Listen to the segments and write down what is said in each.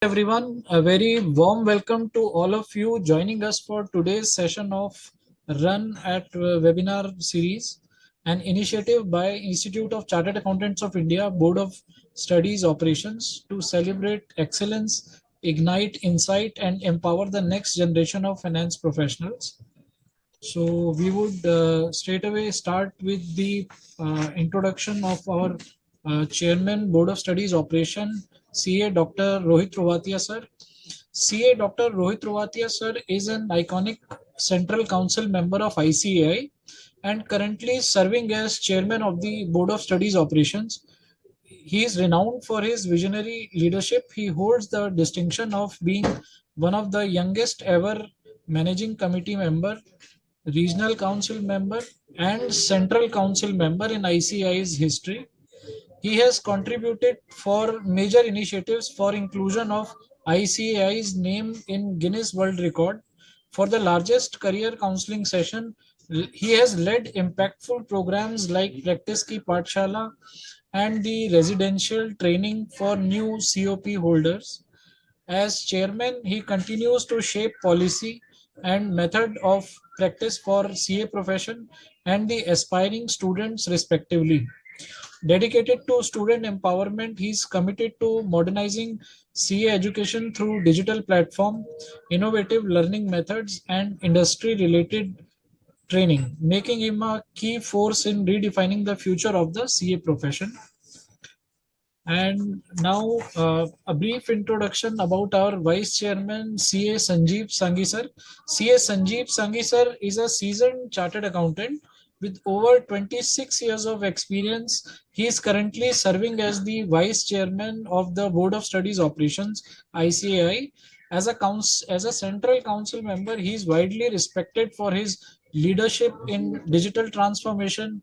Everyone, a very warm welcome to all of you joining us for today's session of Run at Webinar Series, an initiative by Institute of Chartered Accountants of India Board of Studies Operations to celebrate excellence, ignite insight, and empower the next generation of finance professionals. So we would straight away start with the introduction of our Chairman, Board of Studies Operation, CA Dr. Rohit Rovatia sir. CA Dr. Rohit Rovatia sir is an iconic Central Council member of ICAI and currently serving as Chairman of the Board of Studies Operations. He is renowned for his visionary leadership. He holds the distinction of being one of the youngest ever managing committee member, regional council member, and central council member in ICI's history. He has contributed for major initiatives for inclusion of ICI's name in Guinness World Record. For the largest career counseling session, he has led impactful programs like Practice Ki Pathshala and the residential training for new COP holders. As chairman, he continues to shape policy and method of practice for CA profession and the aspiring students respectively. Dedicated to student empowerment, he is committed to modernizing CA education through digital platform, innovative learning methods, and industry-related training, making him a key force in redefining the future of the CA profession. And now, a brief introduction about our Vice Chairman, CA Sanjeev Sanghi sir. CA Sanjeev Sanghi sir is a seasoned chartered accountant with over 26 years of experience. He is currently serving as the Vice Chairman of the Board of Studies Operations, ICAI. As a Central Council member, he is widely respected for his leadership in digital transformation,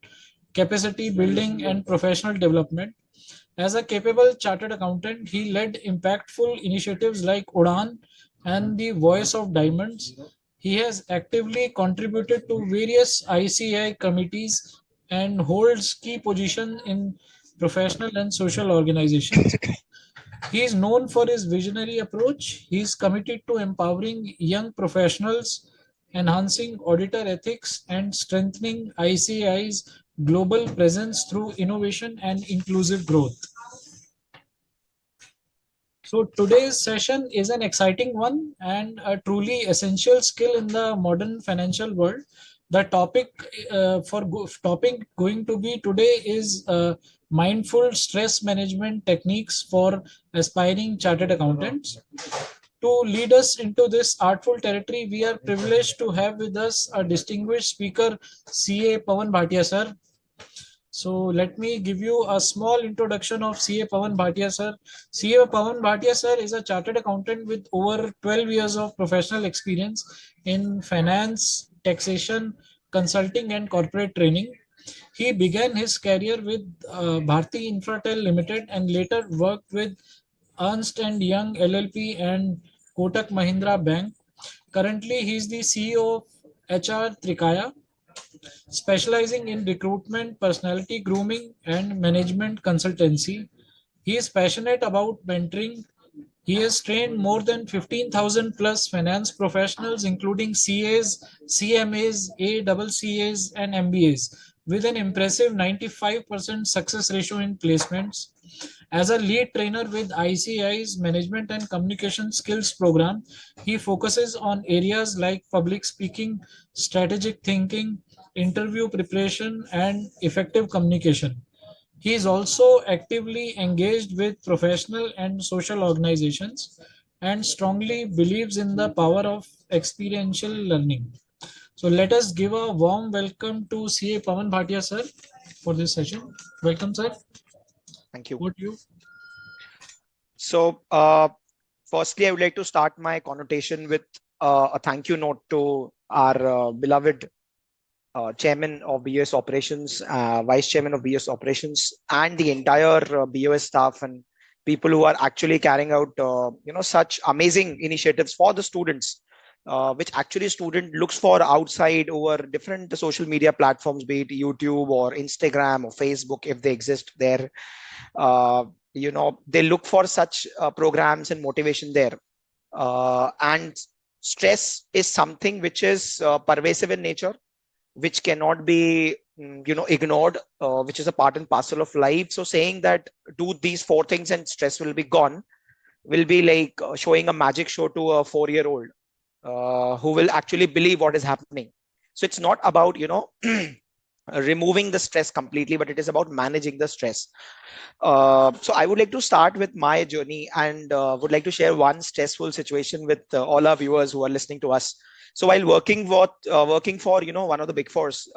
capacity building, and professional development. As a capable chartered accountant, he led impactful initiatives like Udan and the Voice of Diamonds. He has actively contributed to various ICI committees and holds key positions in professional and social organizations. He is known for his visionary approach. He is committed to empowering young professionals, enhancing auditor ethics, and strengthening ICI's global presence through innovation and inclusive growth. So today's session is an exciting one and a truly essential skill in the modern financial world. The topic going to be today is mindful stress management techniques for aspiring chartered accountants. To lead us into this artful territory, we are privileged to have with us a distinguished speaker, CA Pawan Bhatia sir. So let me give you a small introduction of CA Pawan Bhatia sir. CA Pawan Bhatia sir is a chartered accountant with over 12 years of professional experience in finance, taxation, consulting and corporate training. He began his career with Bharti Infratel Limited and later worked with Ernst and Young LLP and Kotak Mahindra Bank. Currently, he is the CEO of HR Trikaya, specializing in recruitment, personality grooming, and management consultancy. He is passionate about mentoring. He has trained more than 15,000 plus finance professionals, including CAs, CMAs, ACCAs, and MBAs, with an impressive 95% success ratio in placements. As a lead trainer with ICI's Management and Communication Skills program, he focuses on areas like public speaking, strategic thinking, interview preparation, and effective communication. He is also actively engaged with professional and social organizations and strongly believes in the power of experiential learning. So let us give a warm welcome to CA Pawan Bhatia sir for this session. Welcome sir. Thank you. Over to you. So, firstly, I would like to start my connotation with a thank you note to our beloved chairman of BOS operations, vice chairman of BOS operations, and the entire BOS staff and people who are actually carrying out such amazing initiatives for the students, which actually student looks for outside over different social media platforms, be it YouTube or Instagram or Facebook, if they exist there. they look for such programs and motivation there. And stress is something which is pervasive in nature, which cannot be ignored, which is a part and parcel of life. So saying that do these four things and stress will be gone will be like showing a magic show to a 4-year old who will actually believe what is happening. So it's not about removing the stress completely, but it is about managing the stress. So I would like to start with my journey, and would like to share one stressful situation with all our viewers who are listening to us. So while working for one of the big fours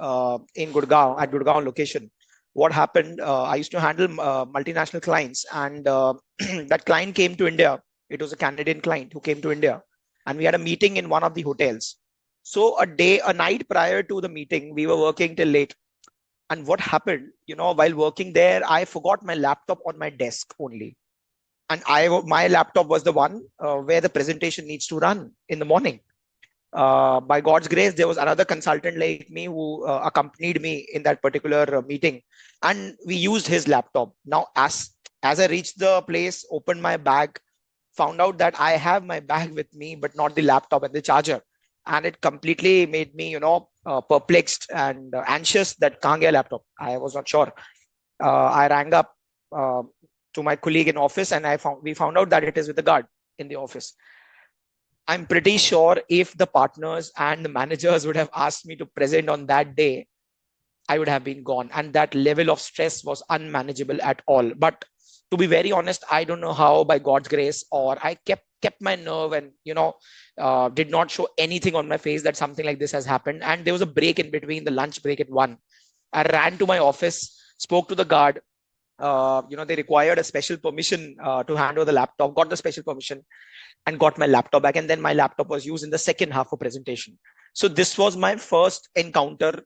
in Gurgaon, at Gurgaon location, what happened? I used to handle multinational clients, and that client came to India. It was a Canadian client who came to India, and we had a meeting in one of the hotels. So a night prior to the meeting, we were working till late. And what happened, while working there, I forgot my laptop on my desk only. And my laptop was the one where the presentation needs to run in the morning. By God's grace, there was another consultant like me who accompanied me in that particular meeting, and we used his laptop. Now, as I reached the place, opened my bag, found out that I have my bag with me, but not the laptop and the charger. And it completely made me, perplexed and anxious that kahan gaya laptop. I was not sure. I rang up uh, to my colleague in office, and we found out that it is with the guard in the office. I'm pretty sure if the partners and the managers would have asked me to present on that day, I would have been gone. And that level of stress was unmanageable at all. But to be very honest, I don't know how, by God's grace, or I kept my nerve and did not show anything on my face that something like this has happened. And there was a break in between, the lunch break at 1. I ran to my office, spoke to the guard. They required a special permission to hand over the laptop, got the special permission, and got my laptop back. And then my laptop was used in the second half of presentation. So this was my first encounter,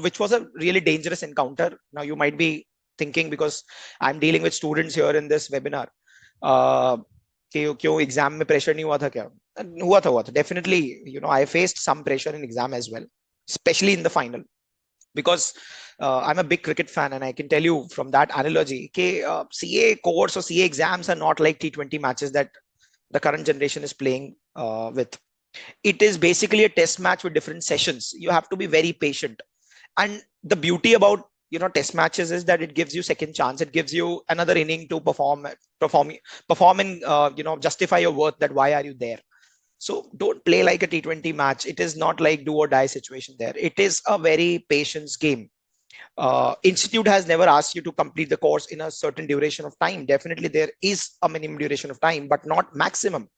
which was a really dangerous encounter. Now you might be thinking, because I'm dealing with students here in this webinar, कि क्यों exam में pressure नहीं हुआ था क्या? हुआ था definitely. I faced some pressure in exam as well, especially in the final, because I'm a big cricket fan, and I can tell you from that analogy, CA course or CA exams are not like T20 matches that the current generation is playing with. It is basically a test match with different sessions. You have to be very patient. And the beauty about test matches is that it gives you second chance. It gives you another inning to perform and justify your worth, that why are you there. So don't play like a T20 match. It is not like do or die situation there. It is a very patience game. Institute has never asked you to complete the course in a certain duration of time. Definitely there is a minimum duration of time, but not maximum.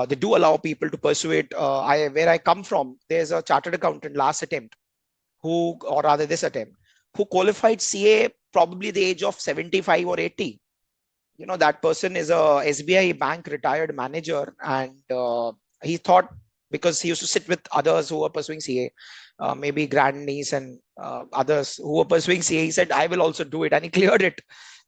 They do allow people to pursue it. Where I come from, there's a chartered accountant last attempt or rather this attempt, who qualified CA probably the age of 75 or 80. That person is a SBI bank retired manager, and he thought, because he used to sit with others who were pursuing CA, maybe grandniece and others who were pursuing CA, he said, I will also do it, and he cleared it.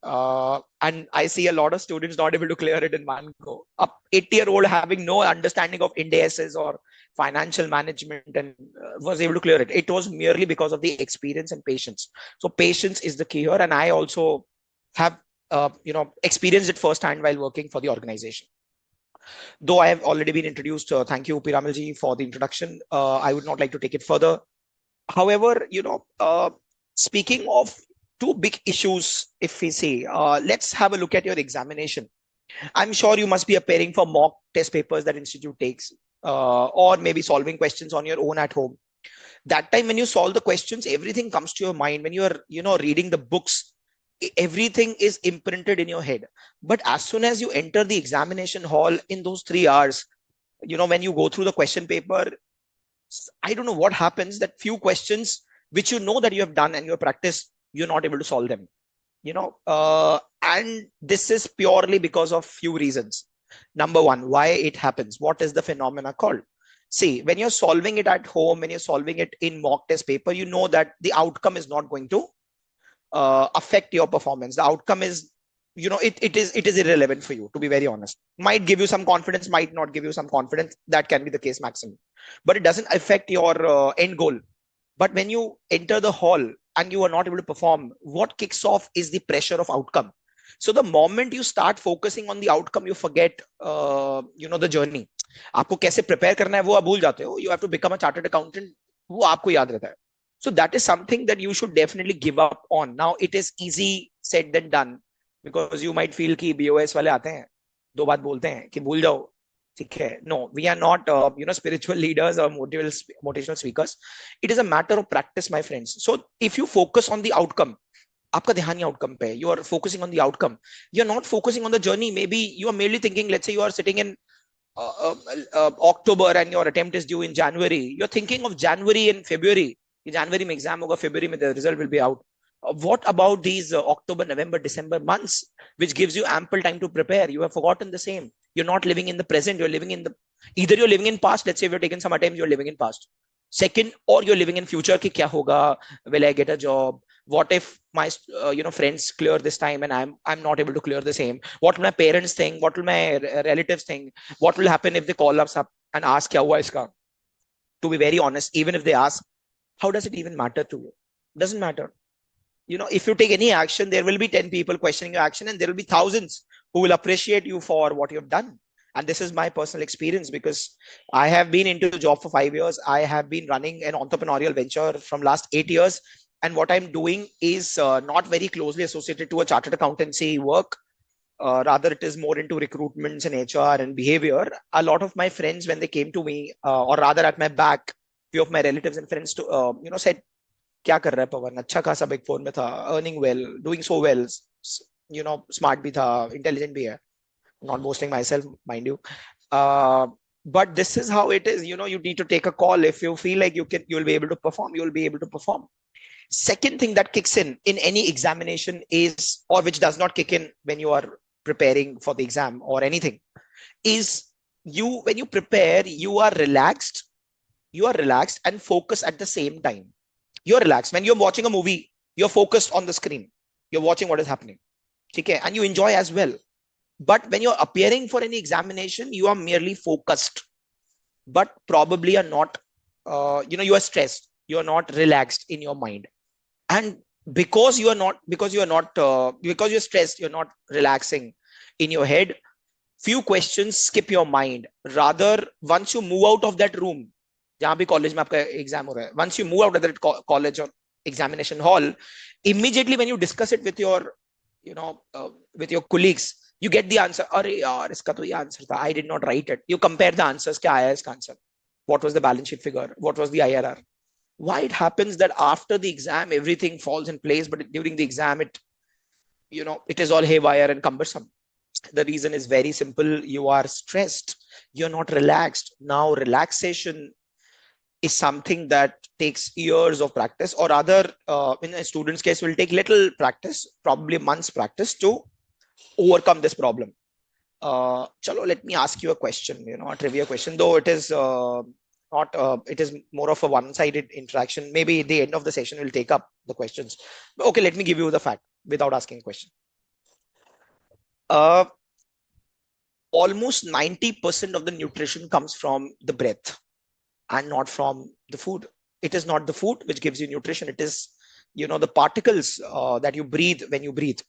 And I see a lot of students not able to clear it in one go. A 80-year-old having no understanding of indices or financial management, and was able to clear it. It was merely because of the experience and patience. So patience is the key here, and I also have experienced it firsthand while working for the organization. Though I have already been introduced, thank you, Piramalji, for the introduction. I would not like to take it further. However, speaking of two big issues, if we say, let's have a look at your examination. I'm sure you must be appearing for mock test papers that institute takes, or maybe solving questions on your own at home. That time when you solve the questions, everything comes to your mind. When you are reading the books, everything is imprinted in your head. But as soon as you enter the examination hall in those 3 hours, when you go through the question paper, I don't know what happens, that few questions which that you have done and you have practiced, you're not able to solve them. And this is purely because of few reasons. Number one, why it happens. What is the phenomena called? See, when you're solving it at home, when you're solving it in mock test paper, you know that the outcome is not going to affect your performance. The outcome is, it is irrelevant for you, to be very honest. Might give you some confidence, might not give you some confidence. That can be the case maximum, but it doesn't affect your end goal. But when you enter the hall and you are not able to perform, what kicks off is the pressure of outcome. So the moment you start focusing on the outcome, you forget, the journey. आपको कैसे prepare करना है वो आप भूल जाते हो. You have to become a chartered accountant. वो आपको याद रहता है. So that is something that you should definitely give up on. Now it is easy said than done, because you might feel कि BOS वाले आते हैं, दो बात बोलते हैं कि भूल जाओ, ठीक है. No, we are not spiritual leaders or motivational speakers. It is a matter of practice, my friends. So if you focus on the outcome, आपका ध्यान ही आउटकम पे है, you are focusing on the outcome, you are not focusing on the journey. Maybe you are mainly thinking, let's say you are sitting in October and your attempt is due in January. You're thinking of January and February. January में exam होगा, February में the result will be out. What about these October, November, December months, which gives you ample time to prepare? You have forgotten the same. You're not living in the present. You're living in the, either you're living in past. Let's say if you're taking some attempts, you're living in past. Second, or you're living in future. कि क्या होगा? Will I get a job? What if my friends clear this time and I'm not able to clear the same? What will my parents think? What will my relatives think? What will happen if they call us up and ask kya hua iska? To be very honest, even if they ask, how does it even matter to you? Doesn't matter. If you take any action, there will be 10 people questioning your action, and there will be thousands who will appreciate you for what you have done. And this is my personal experience, because I have been into the job for 5 years. I have been running an entrepreneurial venture from last 8 years. And what I'm doing is not very closely associated to a chartered accountancy work. Rather, it is more into recruitments and HR and behavior. A lot of my friends, when they came to me, or rather at my back, few of my relatives and friends, said, "Kya kar raha hai Pawan? अच्छा खासा big four में था, earning well, doing so well, smart भी था, intelligent भी है." Not boasting myself, mind you. But this is how it is. You need to take a call. If you feel like you'll be able to perform, you'll be able to perform. Second thing that kicks in any examination is, or which does not kick in when you are preparing for the exam or anything, is when you prepare, you are relaxed and focused at the same time. You're relaxed. When you're watching a movie, you're focused on the screen. You're watching what is happening. Okay, and you enjoy as well. But when you're appearing for any examination, you are merely focused, but probably are not, you are stressed. You are not relaxed in your mind. And because you're stressed, you're not relaxing in your head, few questions skip your mind. Rather, once you move out of that room, जहां भी college में आपका exam हो रहा है, once you move out of that college or examination hall, immediately when you discuss it with your with your colleagues, you get the answer. अरे यार, इसका तो ये आंसर था, I did not write it. You compare the answers, क्या आया इसका answer, what was the balance sheet figure, what was the IRR. Why it happens that after the exam everything falls in place, but during the exam it is all haywire and cumbersome? The reason is very simple. You are stressed, you're not relaxed. Now relaxation is something that takes years of practice, or rather, in a student's case, will take little practice, probably months practice, to overcome this problem. Chalo, let me ask you a question, a trivia question, though it is not, it is more of a one-sided interaction. Maybe at the end of the session we'll take up the questions. But okay, let me give you the fact without asking a question. Almost 90% of the nutrition comes from the breath and not from the food. It is not the food which gives you nutrition. It is, the particles that you breathe when you breathe.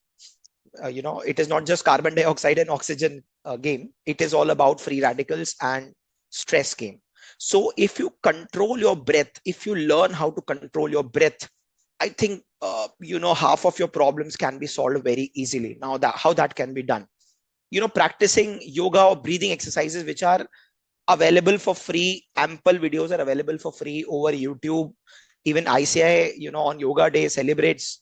It is not just carbon dioxide and oxygen game. It is all about free radicals and stress game. So if you control your breath, if you learn how to control your breath, I think, half of your problems can be solved very easily. Now, how that can be done? Practicing yoga or breathing exercises, which are available for free. Ample videos are available for free over YouTube. Even ICI, on Yoga Day celebrates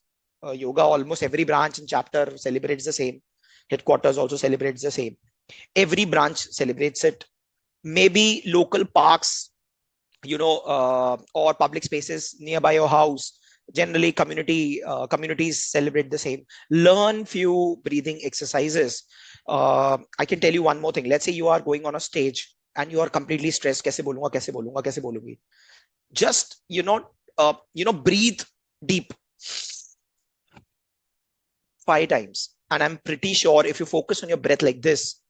yoga. Almost every branch and chapter celebrates the same. Headquarters also celebrates the same. Every branch celebrates it. Maybe local parks, or public spaces nearby your house. Generally, communities celebrate the same. Learn few breathing exercises. I can tell you one more thing. Let's say you are going on a stage and you are completely stressed. कैसे बोलूंगा, कैसे बोलूंगा, कैसे बोलूंगी? Just, breathe deep 5 times. And I'm pretty sure if you focus on your breath like this,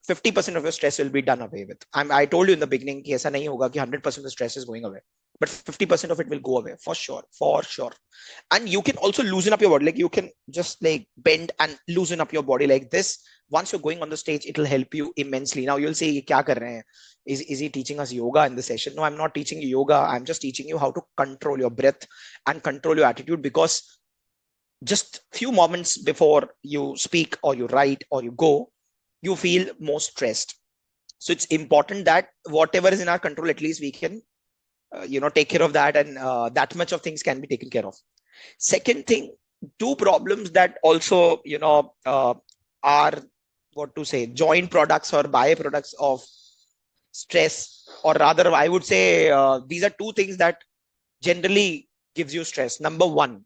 50% of your stress will be done away with. I told you in the beginning कि ऐसा नहीं होगा कि 100% of the stress is going away. but 50% of it will go away for sure, for sure. And you can also loosen up your body, like you can just like bend and loosen up your body like this. Once you're going on the stage, it will help you immensely. Now you'll say, "Ye kya kar rahe hain? Is he teaching us yoga in the session?" No, I'm not teaching you yoga. I'm just teaching you how to control your breath and control your attitude, because just few moments before you speak or you write or you go, you feel more stressed. So it's important that whatever is in our control, at least we can take care of that, and that much of things can be taken care of. Second thing, two problems that also are, what to say, joint products or byproducts of stress, or rather I would say these are two things that generally gives you stress. Number one,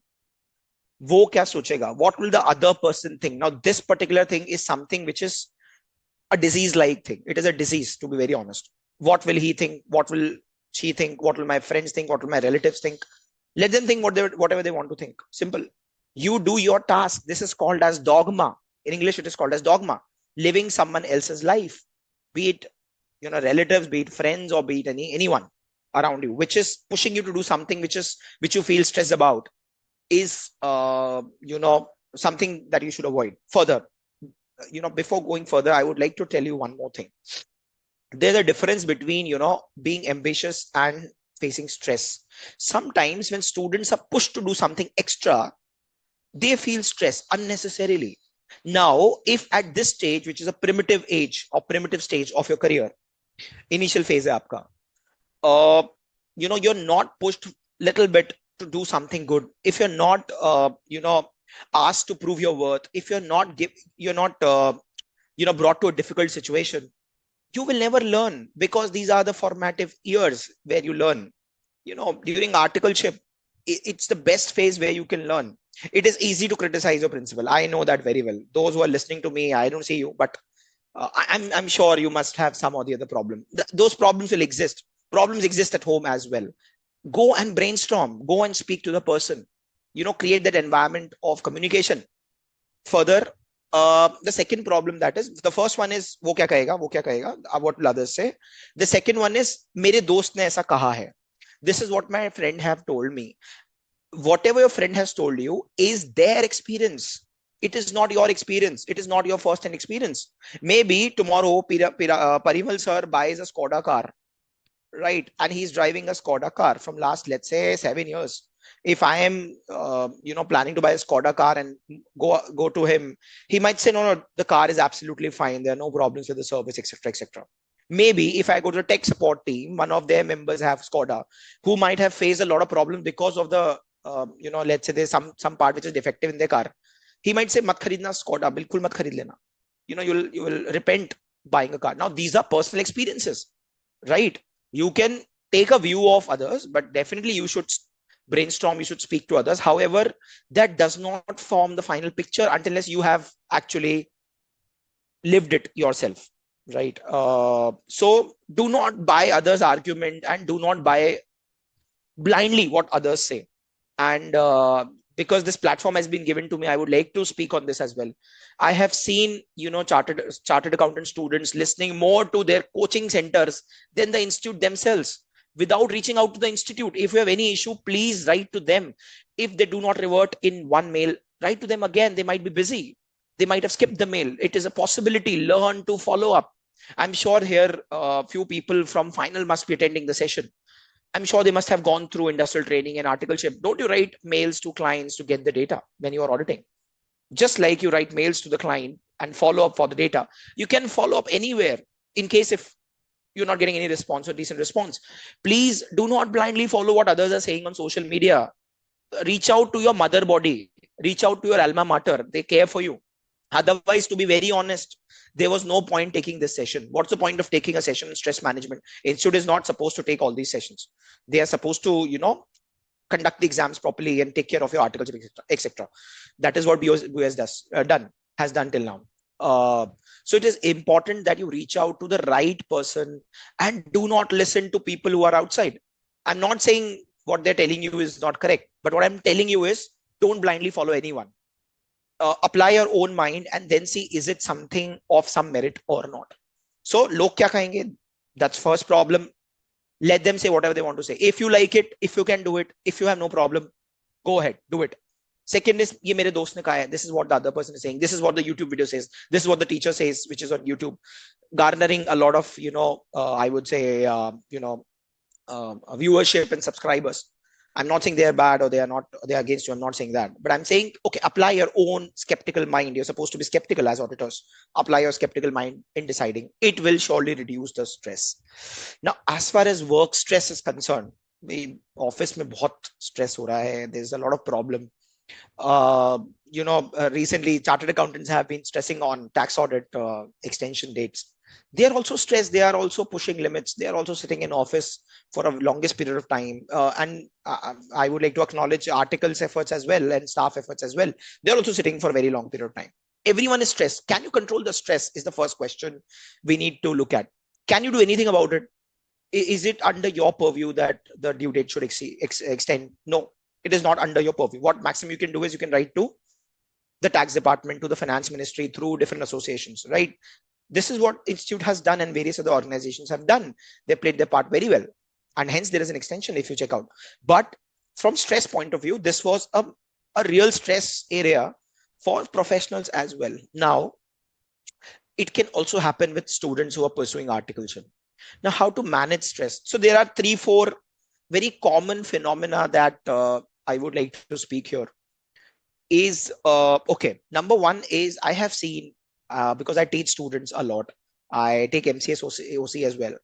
वो क्या सोचेगा, what will the other person think. Now this particular thing is something which is a disease like thing. It is a disease, to be very honest. What will he think? What will she think? What will my friends think? What will my relatives think? Let them think whatever they want to think. Simple. You do your task. This is called as dogma. In English, it is called as dogma. Living someone else's life, be it relatives, be it friends, or be it anyone around you, which is pushing you to do something which you feel stressed about, is something that you should avoid. Further, before going further, I would like to tell you one more thing. There's a difference between being ambitious and facing stress. Sometimes when students are pushed to do something extra, they feel stress unnecessarily. Now, if at this stage, which is a primitive age or primitive stage of your career, initial phase hai aapka, you're not pushed little bit to do something good, if you're not asked to prove your worth, if you're not brought to a difficult situation, you will never learn, because these are the formative years where you learn. During articleship, it's the best phase where you can learn. It is easy to criticize your principal. I know that very well. Those who are listening to me, I don't see you, but I'm sure you must have some or the other problem. Those problems will exist. Problems exist at home as well. Go and brainstorm. Go and speak to the person. Create that environment of communication. Further, the second problem, that is, the first one is वो क्या कहेगा, what will others say. The second one is मेरे दोस्त ने ऐसा कहा है. This is what my friend have told me. Whatever your friend has told you is their experience. It is not your experience. It is not your first hand experience. Maybe tomorrow Parimal sir buys a Skoda car, right? And he's driving a Skoda car from last, let's say, 7 years. If I am planning to buy a Skoda car and go to him, he might say, no, the car is absolutely fine, there are no problems with the service, etc., etc. Maybe if I go to the tech support team, one of their members have Skoda, who might have faced a lot of problems because of the let's say there's some part which is defective in their car. He might say, mat kharidna Skoda, bilkul mat kharid lena. You will repent buying a car. Now these are personal experiences, right? You can take a view of others, but definitely you should brainstorm, you should speak to others. However, that does not form the final picture unless you have actually lived it yourself, right? So do not buy others' argument, and do not buy blindly what others say. And because this platform has been given to me, I would like to speak on this as well. I have seen chartered accountant students listening more to their coaching centers than the institute themselves, without reaching out to the institute. If you have any issue, please write to them. If they do not revert in one mail, write to them again. They might be busy, they might have skipped the mail. It is a possibility. Learn to follow up. I'm sure here few people from final must be attending the session. I'm sure they must have gone through industrial training and articleship. Don't you write mails to clients to get the data when you are auditing? Just like you write mails to the client and follow up for the data, you can follow up anywhere. In case if you're not getting any response or decent response, please do not blindly follow what others are saying on social media. Reach out to your mother body, reach out to your alma mater. They care for you. Otherwise, to be very honest, there was no point taking this session. What's the point of taking a session in stress management? Institute is not supposed to take all these sessions. They are supposed to, conduct the exams properly and take care of your articles, etc. That is what BOS has done till now. So it is important that you reach out to the right person and do not listen to people who are outside. I'm not saying what they're telling you is not correct, but what I'm telling you is don't blindly follow anyone. Apply your own mind and then see, is it something of some merit or not. So log kya kahenge? That's first problem. Let them say whatever they want to say. If you like it, if you can do it, if you have no problem, go ahead, do it. Second is, ye mere dost ne kaha hai, this is what the other person is saying, this is what the YouTube video says, this is what the teacher says, which is on YouTube, garnering a lot of, I would say, viewership and subscribers. I'm not saying they are bad or they are against you. I'm not saying that. But I'm saying, okay, apply your own skeptical mind. You're supposed to be skeptical as auditors. Apply your skeptical mind in deciding. It will surely reduce the stress. Now, as far as work stress is concerned, office में बहुत stress हो रहा है. There's a lot of problem. Recently chartered accountants have been stressing on tax audit extension dates. They are also stressed. They are also pushing limits. They are also sitting in office for a longest period of time. And I would like to acknowledge articles efforts as well and staff efforts as well. They're also sitting for a very long period of time. Everyone is stressed. Can you control the stress is the first question we need to look at. Can you do anything about it? Is it under your purview that the due date should extend? No, it is not under your purview. What maximum you can do is you can write to the tax department, to the finance ministry, through different associations, right? This is what Institute has done and various other organizations have done. They played their part very well. And hence there is an extension if you check out. But from stress point of view, this was a real stress area for professionals as well. Now, it can also happen with students who are pursuing articleship. Now, how to manage stress? So there are 3-4 very common phenomena that I would like to speak here. Is okay. Number one is, I have seen, because I teach students a lot. I take MCS OC as well,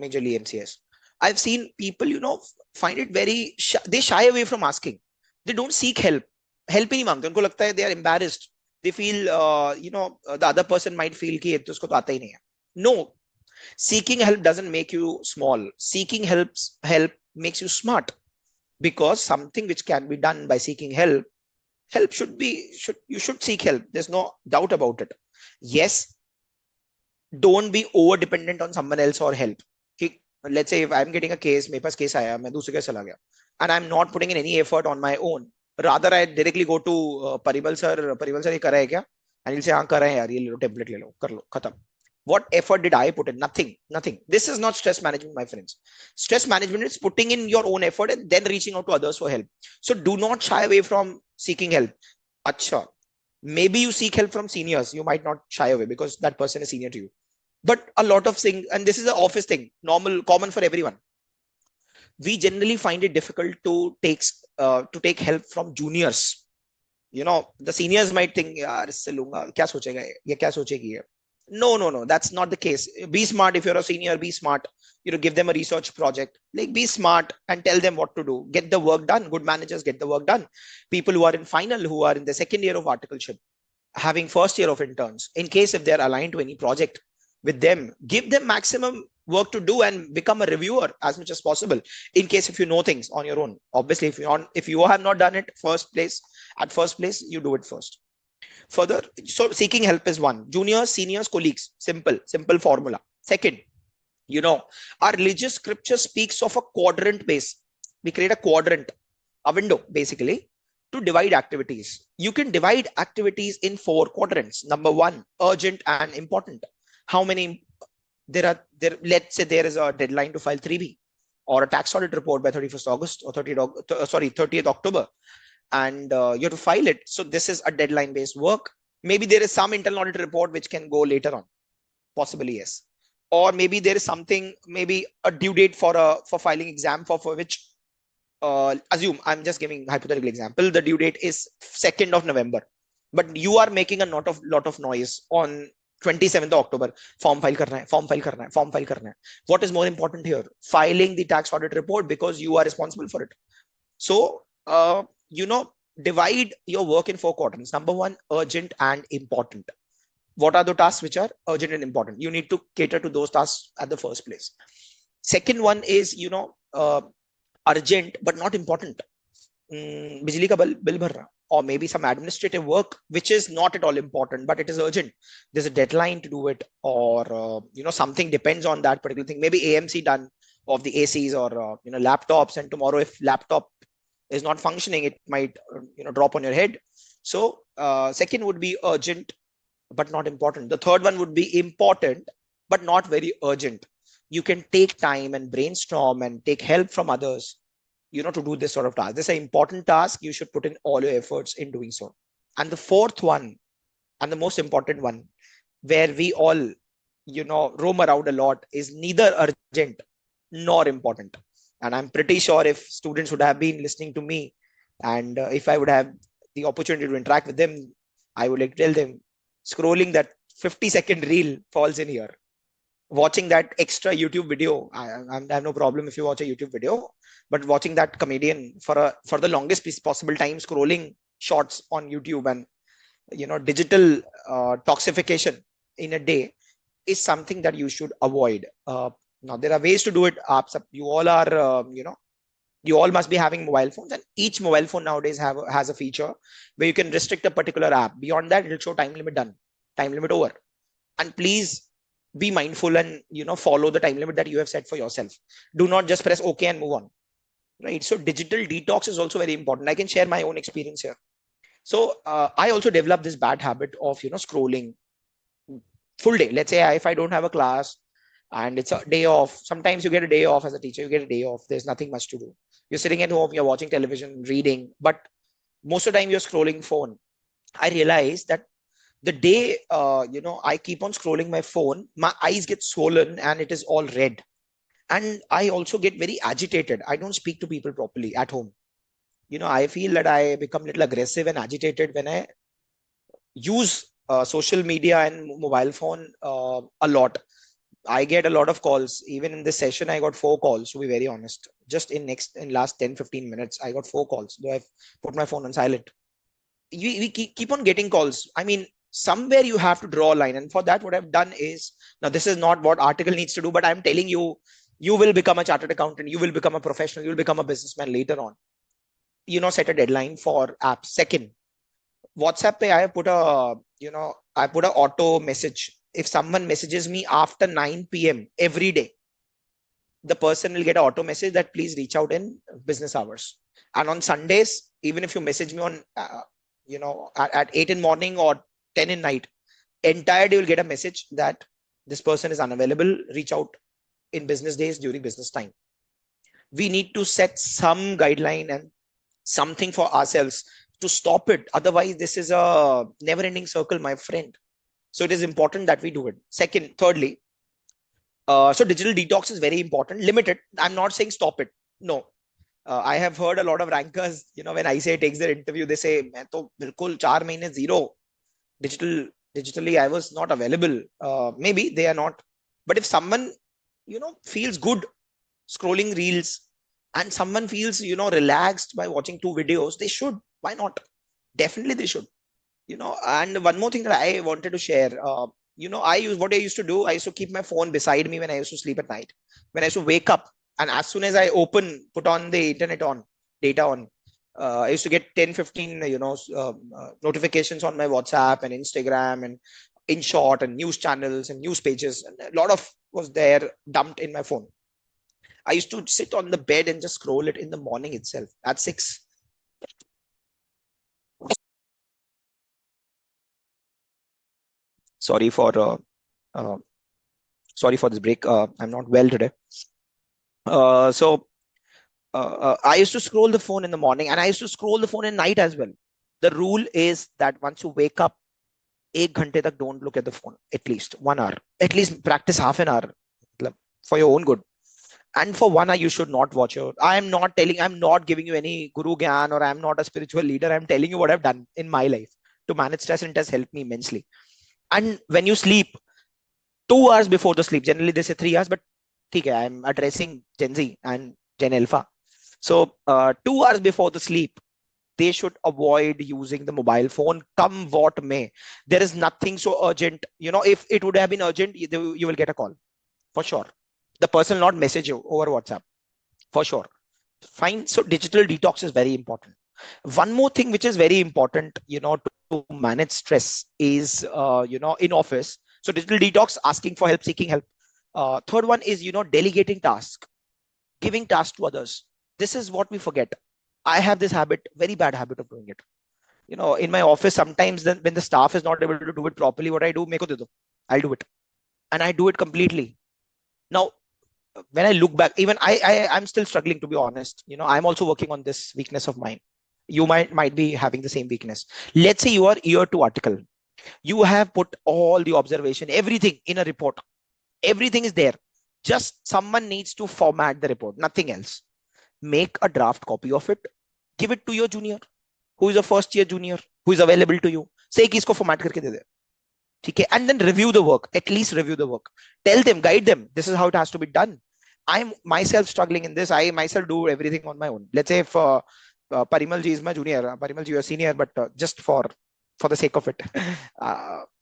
majorly MCS. I've seen people, find it very they shy away from asking. They don't seek help. Help ही नहीं मांगते. उनको लगता है they are embarrassed. They feel, the other person might feel कि ये तो उसको तो आता ही नहीं है. No, seeking help doesn't make you small. Seeking help makes you smart, because something which can be done by seeking help you should seek help. There's no doubt about it. Yes, don't be over dependent on someone else or help. Let's say if I'm getting a case, मेरे पास case आया, मैं दूसरे के चला गया, and I'm not putting in any effort on my own. Rather, I directly go to Parimal sir ये कर रहा है क्या? And he'll say, हाँ कर रहे हैं यार, ये ले लो, टेम्पलेट ले लो, कर लो, खत्म. What effort did I put in? Nothing. This is not stress management, my friends. Stress management is putting in your own effort and then reaching out to others for help. So do not shy away from seeking help. Acha, maybe you seek help from seniors. You might not shy away because that person is senior to you. But a lot of things, and this is an office thing, normal, common for everyone. We generally find it difficult to take help from juniors. The seniors might think, yaar, isse lunga, kya sochega ye kya sochegi ye. No, that's not the case. Be smart. If you're a senior, be smart. Give them a research project. Like, be smart and tell them what to do. Get the work done. Good managers get the work done. People who are in final, who are in the second year of articleship, having first year of interns, in case if they're aligned to any project with them, give them maximum work to do and become a reviewer as much as possible. In case if you know things on your own, obviously, if you have not done it at first place, you do it first. Further, so seeking help is one. Juniors, seniors, colleagues. Simple formula. Second, our religious scripture speaks of a quadrant base. We create a quadrant, a window, basically, to divide activities. You can divide activities in 4 quadrants. Number 1, urgent and important. How many let's say there is a deadline to file 3B or a tax audit report by 31st August or 30th October. And you have to file it. So this is a deadline based work. Maybe there is some internal audit report which can go later on, possibly, yes. Or maybe there is something, maybe a due date for filing exam for which, assume, I'm just giving hypothetical example, the due date is 2nd of November, but you are making a lot of noise on 27th October. Form file karna hai. What is more important here? Filing the tax audit report, because you are responsible for it. So divide your work in 4 quadrants. Number 1, urgent and important. What are the tasks which are urgent and important? You need to cater to those tasks at the first place. Second one is, urgent but not important. Bijli ka bill bhar raha, or maybe some administrative work which is not at all important, but it is urgent. There's a deadline to do it, or something depends on that particular thing. Maybe AMC done of the ACs or laptops, and tomorrow if laptop is not functioning, it might drop on your head. So second would be urgent but not important. The third one would be important but not very urgent. you can take time and brainstorm and take help from others, to do this sort of task. This is an important task. You should put in all your efforts in doing so. And the fourth one, and the most important one, where we all, roam around a lot, is neither urgent nor important. And I'm pretty sure if students would have been listening to me, and if I would have the opportunity to interact with them, I would like to tell them, scrolling that 50-second reel falls in here. Watching that extra YouTube video, I have no problem if you watch a YouTube video, but watching that comedian for the longest possible time, scrolling shorts on YouTube, and digital toxification in a day is something that you should avoid. Now there are ways to do it. You all are, you all must be having mobile phones, and each mobile phone nowadays has a feature where you can restrict a particular app. Beyond that, it'll show time limit done, time limit over. And please be mindful and follow the time limit that you have set for yourself. Do not just press OK and move on. Right. So digital detox is also very important. I can share my own experience here. So I also developed this bad habit of scrolling full day. Let's say if I don't have a class and it's a day off, sometimes you get a day off as a teacher, you get a day off, there's nothing much to do. You're sitting at home, you're watching television, reading, but most of the time you're scrolling phone. I realized that the day I keep on scrolling my phone, my eyes get swollen and it is all red. And I also get very agitated. I don't speak to people properly at home. I feel that I become a little aggressive and agitated when I use social media and mobile phone a lot. I get a lot of calls. Even in this session, I got 4 calls, to be very honest. Just in last 10-15 minutes, I got 4 calls, though I've put my phone on silent. We keep on getting calls. I mean, somewhere you have to draw a line. And for that, what I've done is, now this is not what article needs to do, but I'm telling you, you will become a chartered accountant, you will become a professional, you will become a businessman later on. Set a deadline for apps. Second, WhatsApp pe I put a auto message. If someone messages me after 9 p.m. every day, the person will get an auto message that please reach out in business hours. And on Sundays, even if you message me on, at 8 in morning or 10 in night, entire day you'll get a message that this person is unavailable. Reach out in business days during business time. We need to set some guideline and something for ourselves to stop it. Otherwise, this is a never-ending circle, my friend. So it is important that we do it. Thirdly, so digital detox is very important. Limited. I'm not saying stop it. No. I have heard a lot of rankers, when I say takes their interview, they say, "मैं तो बिल्कुल 4 महीने zero. Digitally, I was not available." Maybe they are not. But if someone, feels good scrolling reels, and someone feels, relaxed by watching 2 videos, they should. Why not? Definitely they should. And one more thing that I wanted to share, what I used to do, I used to keep my phone beside me when I used to sleep at night. When I used to wake up, and as soon as I put on the internet on, data on, I used to get 10, 15, notifications on my WhatsApp and Instagram and InShot and news channels and news pages. And a lot of was there dumped in my phone. I used to sit on the bed and just scroll it in the morning itself at 6. Sorry for uh, sorry for this break. I'm not well today. I used to scroll the phone in the morning, and I used to scroll the phone at night as well. The rule is that once you wake up, 1 घंटे तक don't look at the phone. At least 1 hour. At least practice half an hour for your own good. And for 1 hour, you should not watch your. I'm not giving you any guru gyan, or I'm not a spiritual leader. I'm telling you what I've done in my life to manage stress, and it has helped me immensely. And when you sleep, 2 hours before the sleep, generally they say 3 hours, but okay, I'm addressing Gen Z and Gen Alpha. So 2 hours before the sleep, they should avoid using the mobile phone, come what may. There is nothing so urgent. If it would have been urgent, you will get a call for sure. The person will not message you over WhatsApp for sure. Fine. So digital detox is very important. One more thing which is very important, to manage stress is, in office. So digital detox, asking for help, seeking help. Third one is, delegating tasks, giving tasks to others. This is what we forget. I have this habit, very bad habit of doing it. In my office, sometimes then when the staff is not able to do it properly, what I do, I'll do it. And I do it completely. Now, when I look back, even I'm still struggling, to be honest. I'm also working on this weakness of mine. You might be having the same weakness. Let's say you are year two article. You have put all the observation, everything in a report. Everything is there. Just someone needs to format the report, nothing else. Make a draft copy of it, give it to your junior, who is a first year junior, who is available to you. Say कि इसको format करके दे दे. ठीक है? And then review the work. At least review the work. Tell them, guide them. This is how it has to be done. I'm myself struggling in this. I myself do everything on my own. Let's say if Parimal ji is my junior, Parimal ji you are senior, but just for the sake of it,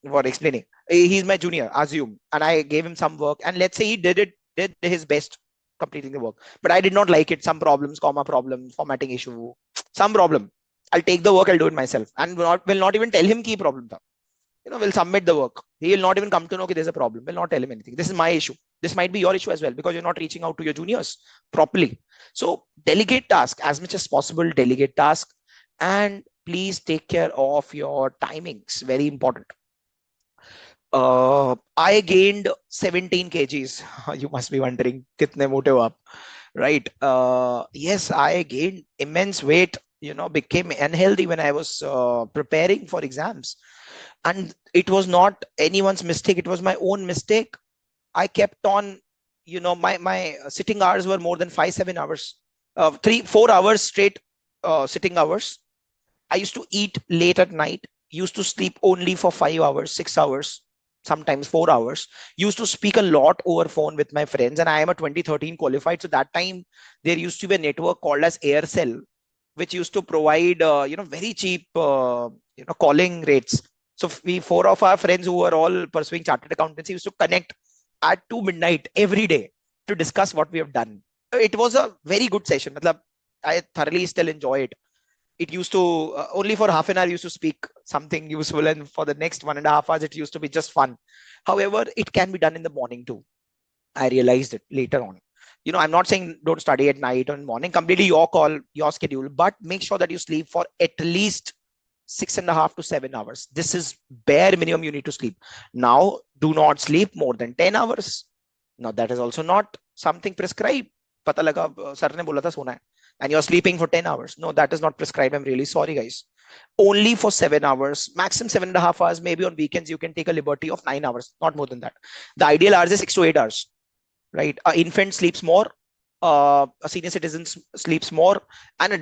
for explaining, he's my junior, assume, and I gave him some work, and let's say he did his best completing the work, but I did not like it. Some problems, comma problems, formatting issue, some problem. I'll take the work. I'll do it myself, and will not even tell him key problem tha. Will submit the work. He will not even come to know there's a problem. Will not tell him anything. This is my issue. This might be your issue as well, because you're not reaching out to your juniors properly. So delegate task as much as possible. Delegate task, and please take care of your timings. Very important. I gained 17 kgs. You must be wondering, kitne mote ho aap? Right? Yes, I gained immense weight. Became unhealthy when I was preparing for exams, and it was not anyone's mistake. It was my own mistake. I kept on, my sitting hours were more than 5-7 hours, 3-4 hours straight sitting hours. I used to eat late at night, used to sleep only for 5 hours, 6 hours, sometimes 4 hours, used to speak a lot over phone with my friends. And I am a 2013 qualified. So that time there used to be a network called as Aircell, which used to provide, very cheap, calling rates. So we, four of our friends who were all pursuing chartered accountancy, used to connect at 2 midnight every day to discuss what we have done. It was a very good session. Matlab, I thoroughly still enjoy it. It used to only for half an hour used to speak something useful, and for the next 1.5 hours it used to be just fun. However, it can be done in the morning too. I realized it later on. I'm not saying don't study at night or in morning. Completely your call, your schedule, but make sure that you sleep for at least 6.5 to 7 hours. This is bare minimum you need to sleep. Now, do not sleep more than 10 hours. Now, that is also not something prescribed. पता लगा sir ने बोला था सोना है, and you're sleeping for 10 hours. No, that is not prescribed. I'm really sorry, guys. Only for 7 hours, maximum 7.5 hours. Maybe on weekends you can take a liberty of 9 hours, not more than that. The ideal hours is 6 to 8 hours, right? An infant sleeps more, a senior citizen sleeps more, an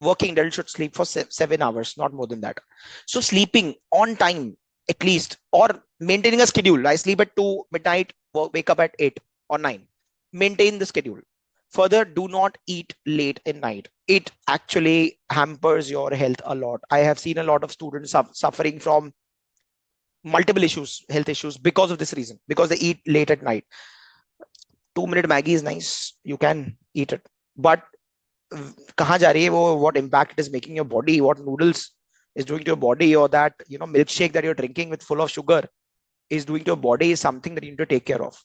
working adult should sleep for 7 hours, not more than that. So sleeping on time, at least, or maintaining a schedule. I sleep at 2 midnight, wake up at 8 or 9. Maintain the schedule. Further, do not eat late in night. It actually hampers your health a lot. I have seen a lot of students suffering from multiple issues, health issues, because of this reason, because they eat late at night. 2 minute Maggie is nice. You can eat it. But कहाँ जा रही है वो, what impact it is making your body, what noodles is doing to your body, or that milkshake that you're drinking with full of sugar is doing to your body, is something that you need to take care of.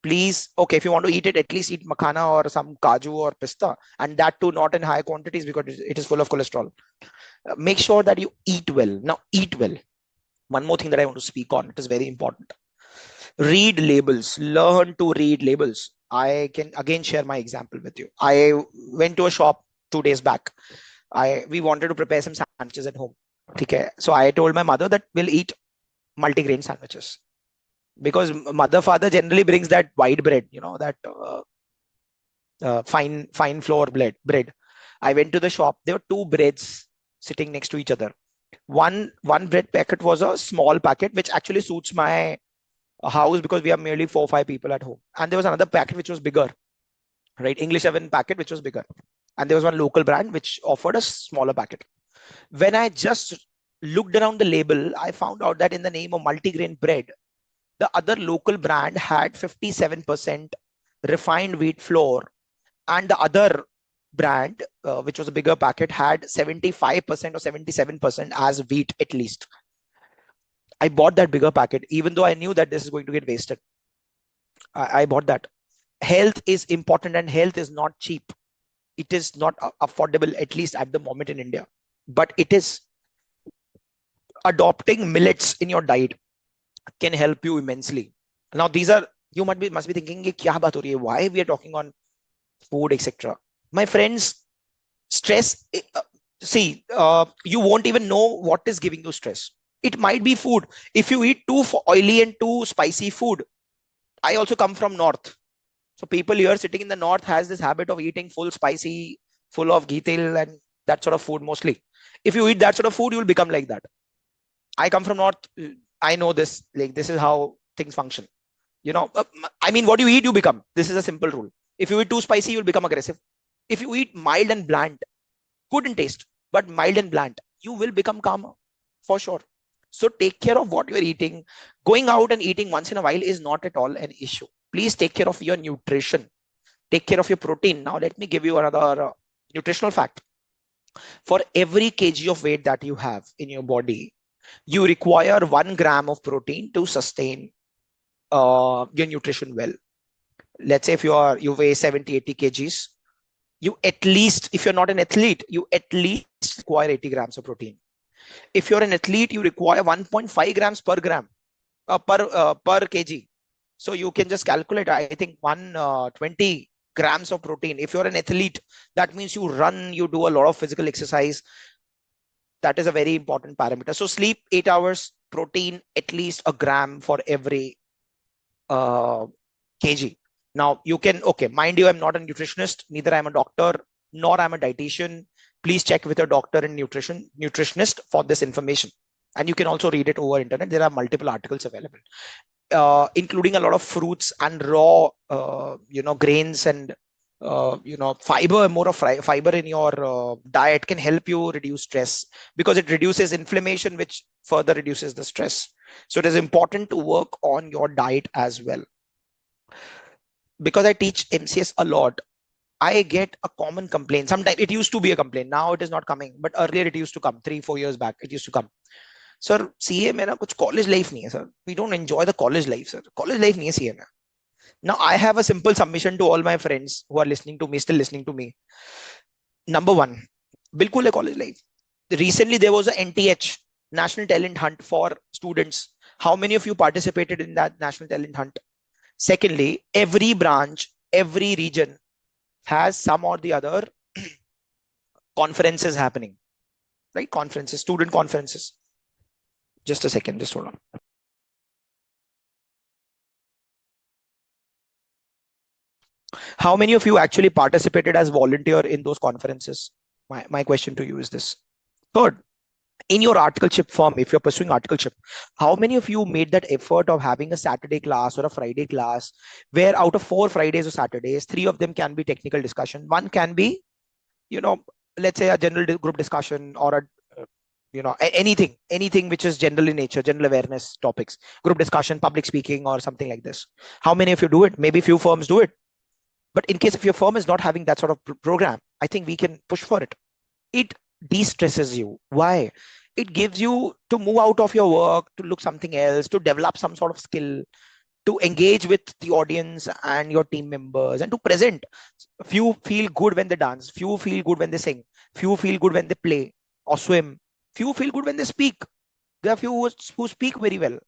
Please, okay, if you want to eat it, at least eat makhana or some kaju or pista, and that too not in high quantities, because it is full of cholesterol. Make sure that you eat well. Now, eat well. One more thing that I want to speak on, it is very important. Read labels. Learn to read labels. I can again share my example with you. I went to a shop 2 days back. We wanted to prepare some sandwiches at home. Okay. So I told my mother that we'll eat multigrain sandwiches, because mother father generally brings that white bread, that fine flour bread. I went to the shop. There were two breads sitting next to each other. One bread packet was a small packet, which actually suits my house, because we have merely 4 or 5 people at home. And there was another packet which was bigger, right? English oven packet which was bigger. And there was one local brand which offered a smaller packet. When I just looked around the label, I found out that in the name of multigrain bread, the other local brand had 57% refined wheat flour, and the other brand, which was a bigger packet, had 75% or 77% as wheat at least. I bought that bigger packet, even though I knew that this is going to get wasted. I bought that. Health is important, and health is not cheap. It is not affordable, at least at the moment in India. But it is. Adopting millets in your diet can help you immensely. Now, these are You must be thinking कि क्या बात हो रही है? Why we are talking on food, etc. My friends, stress, see, you won't even know what is giving you stress. It might be food. If you eat too oily and too spicy food, I also come from north, so people here sitting in the north has this habit of eating full spicy, full of ghee til and that sort of food mostly. If you eat that sort of food, you will become like that. I come from north. I know this. Like, this is how things function. I mean, what you eat, you become. This is a simple rule. If you eat too spicy, you'll become aggressive. If you eat mild and bland, good in taste, but mild and bland, you will become calmer for sure. So take care of what you're eating. Going out and eating once in a while is not at all an issue. Please take care of your nutrition. Take care of your protein. Now, let me give you another nutritional fact. For every kg of weight that you have in your body, you require 1 gram of protein to sustain your nutrition well. Let's say if you weigh 70, 80 kgs, you at least, if you're not an athlete, you at least require 80 grams of protein. If you're an athlete, you require 1.5 grams per gram, per kg. So you can just calculate, I think 120 grams of protein. If you're an athlete, that means you run, you do a lot of physical exercise. That is a very important parameter. So sleep 8 hours, protein at least a gram for every kg. Now you can, okay, mind you, I'm not a nutritionist, neither I'm a doctor, nor I'm a dietitian. Please check with your doctor and nutritionist for this information. And you can also read it over internet. There are multiple articles available, including a lot of fruits and raw, grains and fiber. More of fiber in your diet can help you reduce stress, because it reduces inflammation, which further reduces the stress. So it is important to work on your diet as well. Because I teach MCS a lot, I get a common complaint. Sometimes it used to be a complaint, now it is not coming, but earlier it used to come. 3-4 years back it used to come. Sir, CA में ना कुछ college life नहीं है sir. We don't enjoy the college life sir. College life नहीं है CA में. Now I have a simple submission to all my friends who are listening to me, still listening to me. Number one, बिल्कुल है college life. Recently there was a NTH, National Talent Hunt for students. How many of you participated in that National Talent Hunt? Secondly, every branch, every region has some or the other conferences happening, right? Conferences, student conferences. Just a second, just hold on. How many of you actually participated as volunteer in those conferences? My question to you is this. Third, in your articleship firm, if you're pursuing articleship, how many of you made that effort of having a Saturday class or a Friday class, where out of 4 Fridays or Saturdays, 3 of them can be technical discussion, one can be, let's say a general group discussion, or anything which is general in nature, general awareness topics, group discussion, public speaking, or something like this. How many of you do it? Maybe few firms do it. But in case if your firm is not having that sort of program, I think we can push for it. It de-stresses you. Why? It gives you to move out of your work, to look something else, to develop some sort of skill, to engage with the audience and your team members, and to present. Few feel good when they dance, few feel good when they sing, few feel good when they play or swim, few feel good when they speak. There are few who speak very well.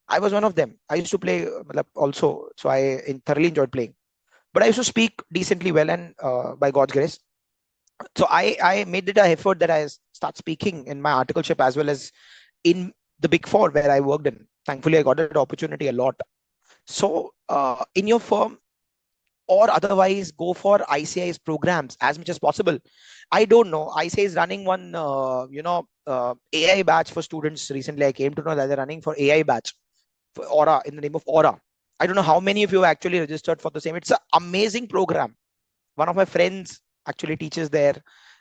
I was one of them. I used to play also, so I thoroughly enjoyed playing. But I used to speak decently well, and by God's grace. So I made it an effort that I start speaking in my articleship as well as in the Big Four where I worked in. Thankfully, I got that opportunity a lot. So in your firm, or otherwise, go for ICI's programs as much as possible. I don't know. ICI is running one, AI batch for students. Recently, I came to know that they're running for AI batch for Aura, in the name of Aura. I don't know how many of you actually registered for the same. It's an amazing program. One of my friends actually teaches there.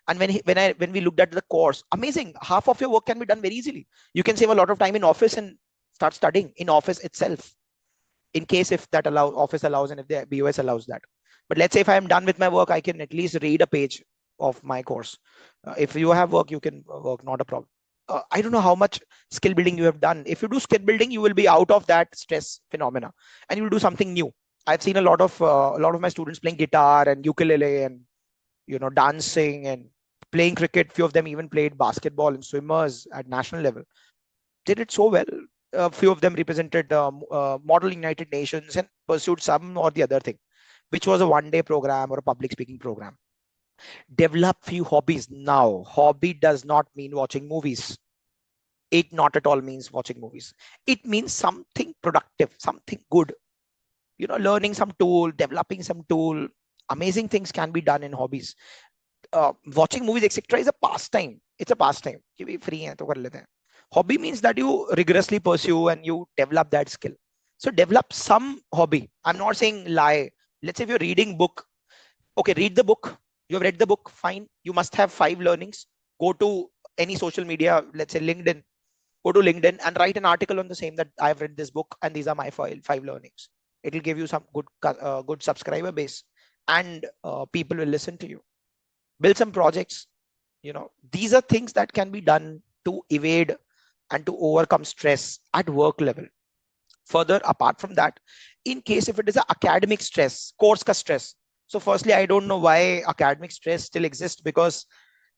And when we looked at the course, amazing. Half of your work can be done very easily. You can save a lot of time in office and start studying in office itself, in case if that office allows, and if the BOS allows that. But let's say if I am done with my work, I can at least read a page of my course. If you have work, you can work, not a problem. I don't know how much skill building you have done. If you do skill building, you will be out of that stress phenomena, and you will do something new. I've seen a lot of my students playing guitar and ukulele, and dancing and playing cricket. Few of them even played basketball, and swimmers at national level did it so well. a few of them represented Model United Nations and pursued some or the other thing, which was a one-day program or a public speaking program. Develop few hobbies now. Hobby does not mean watching movies. It not at all means watching movies. It means something productive, something good. Learning some tool, developing some tool. Amazing things can be done in hobbies. Watching movies, etc., is a pastime. It's a pastime. कि भी free हैं तो कर लेते हैं. Hobby means that you rigorously pursue and you develop that skill. So develop some hobby. I'm not saying lie. Let's say if you're reading book, okay, read the book. You have read the book, fine. You must have 5 learnings. Go to any social media, let's say LinkedIn. Go to LinkedIn and write an article on the same that I've read this book and these are my five learnings. It will give you some good subscriber base, and people will listen to you. Build some projects. These are things that can be done to evade and to overcome stress at work level. Further, apart from that, in case if it is an academic stress, course ka stress. So firstly, I don't know why academic stress still exists, because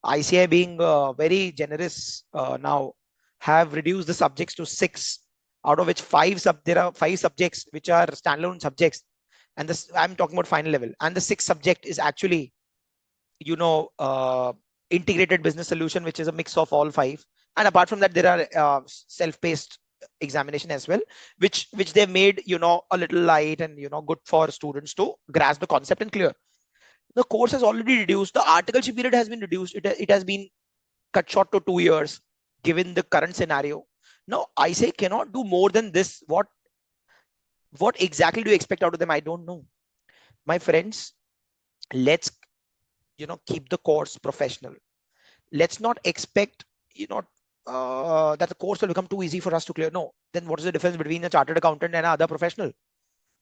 ICI being very generous now have reduced the subjects to 6, out of which there are 5 subjects which are standalone subjects, and this I'm talking about final level, and the 6th subject is actually integrated business solution, which is a mix of all 5. And apart from that, there are self-paced examination as well, which they made a little light and good for students to grasp the concept and clear. The course has already reduced. The articleship period has been reduced. It has been cut short to 2 years, given the current scenario. Now, I say cannot do more than this. What exactly do you expect out of them? I don't know. My friends, let's keep the course professional. Let's not expect that the course will become too easy for us to clear. No, then what is the difference between a chartered accountant and another professional?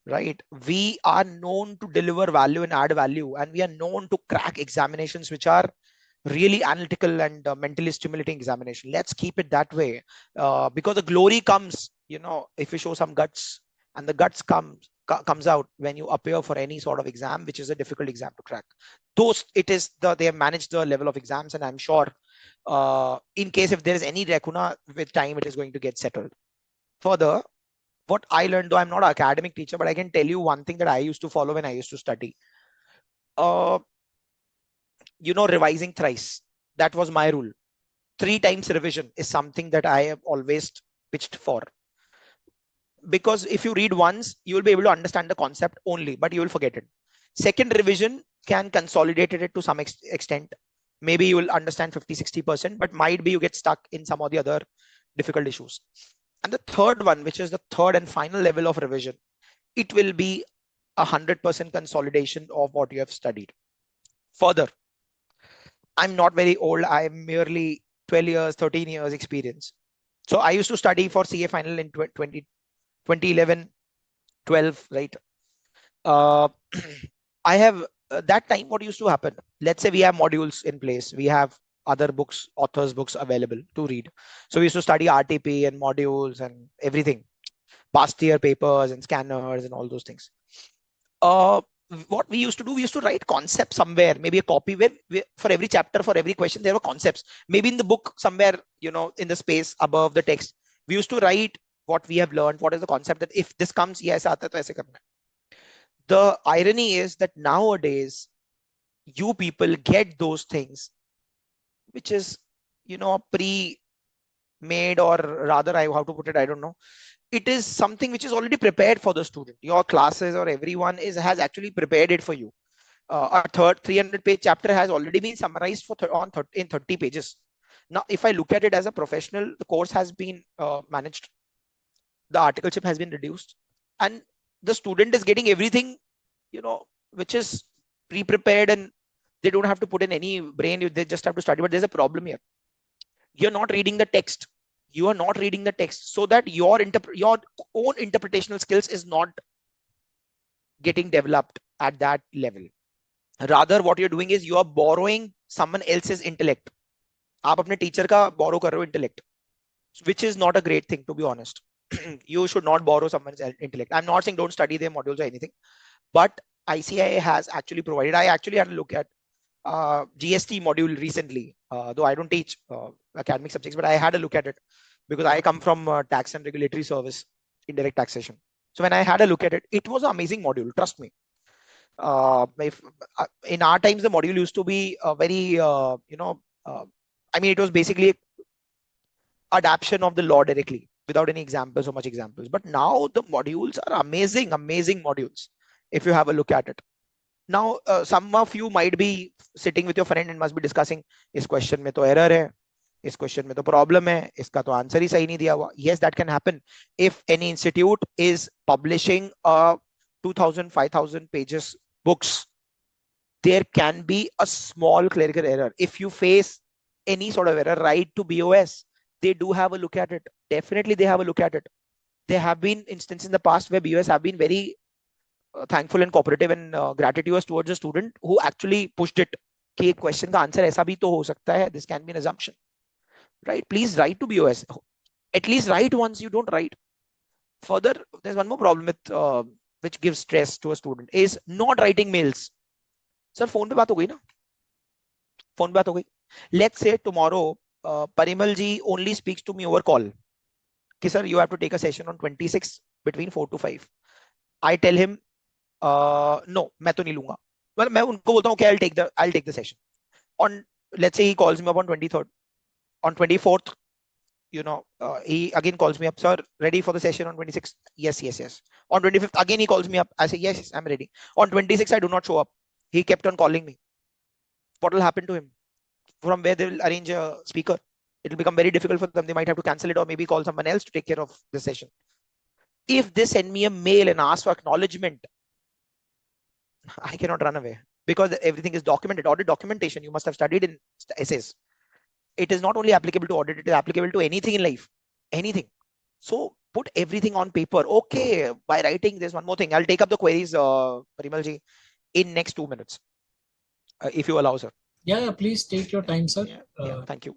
Right? We are known to deliver value and add value, and we are known to crack examinations which are really analytical and mentally stimulating examination. Let's keep it that way, because the glory comes if you show some guts, and the guts comes out when you appear for any sort of exam which is a difficult exam to crack. Those they have managed the level of exams, and I'm sure in case if there is any lacuna with time, it is going to get settled. Further, what I learned, though I'm not an academic teacher, but I can tell you one thing that I used to follow when I used to study. Revising thrice. That was my rule. 3 times revision is something that I have always pitched for. Because if you read once, you will be able to understand the concept only, but you will forget it. Second revision can consolidate it to some extent. Maybe you will understand 50-60%, but might be you get stuck in some of the other difficult issues. And the third one, which is the third and final level of revision, it will be 100% consolidation of what you have studied. Further, I'm not very old. I'm merely 12 years, 13 years experience. So I used to study for CA final in 2011, 12, right? I have that time, what used to happen? Let's say we have modules in place. We have other books, authors' books available to read. So we used to study RTP and modules and everything, past year papers and scanners and all those things. What we used to do, we used to write concepts somewhere, maybe a copy where for every chapter, for every question, there were concepts. Maybe in the book somewhere, in the space above the text, we used to write what we have learned, what is the concept, that if this comes, yes, aata to aise karna. The irony is that nowadays, you people get those things, which is, pre-made, or rather, how to put it, I don't know. It is something which is already prepared for the student. Your classes or everyone has actually prepared it for you. A 300-page chapter has already been summarized in 30 pages. Now, if I look at it as a professional, the course has been managed. The articleship has been reduced, and the student is getting everything, which is pre-prepared, and they don't have to put in any brain. They just have to study. But there's a problem here. You're not reading the text. You are not reading the text, so that your own interpretational skills is not getting developed at that level. Rather, what you're doing is you are borrowing someone else's intellect. आप अपने teacher का borrow कर रहे हो intellect, which is not a great thing, to be honest. You should not borrow someone's intellect. I'm not saying don't study their modules or anything, but ICI has actually provided. I actually had a look at GST module recently, though I don't teach academic subjects, but I had a look at it. because I come from tax and regulatory service, indirect taxation. So when I had a look at it, it was an amazing module. Trust me. If in our times the module used to be very I mean, it was basically adaptation of the law directly without any examples or much examples. But now the modules are amazing, amazing modules if you have a look at it. Now, some of you might be sitting with your friend and must be discussing, इस question में तो error है, इस question में तो problem है, इसका तो answer ही सही नहीं दिया हुआ. Yes, that can happen. If any institute is publishing a 2000, 5000 pages books, there can be a small clerical error. If you face any sort of error, write to BOS. They do have a look at it. Definitely they have a look at it. There have been instances in the past where BOS have been very thankful and cooperative and gratitude towards the student who actually pushed it. कि question का answer ऐसा भी तो हो सकता है. This can be an assumption, right? Please write to BOS. At least write once. You don't write. Further, there's one more problem with which gives stress to a student is not writing mails. Sir, phone पे बात हो गई ना? Phone पे बात हो गई. Let's say tomorrow, Parimal ji only speaks to me over call. कि sir, you have to take a session on 26 between 4 to 5. I tell him, no, मैं तो नहीं लूंगा. मतलब मैं उनको बोलता हूँ कि I'll take the session. On, let's say he calls me up on 23rd. On 24th, he again calls me up, sir, ready for the session on 26th? Yes. On 25th, again he calls me up. I say, yes, I'm ready. On 26th, I do not show up. He kept on calling me. What will happen to him? From where they will arrange a speaker? It will become very difficult for them. They might have to cancel it or maybe call someone else to take care of the session. If they send me a mail and ask for acknowledgement, I cannot run away because everything is documented. Audit documentation, you must have studied in essays. It is not only applicable to audit, it is applicable to anything in life. Anything. So put everything on paper. Okay, by writing, there's one more thing. I'll take up the queries, Parimal ji, in next 2 minutes. If you allow, sir. Yeah, please take your time, sir. Thank you.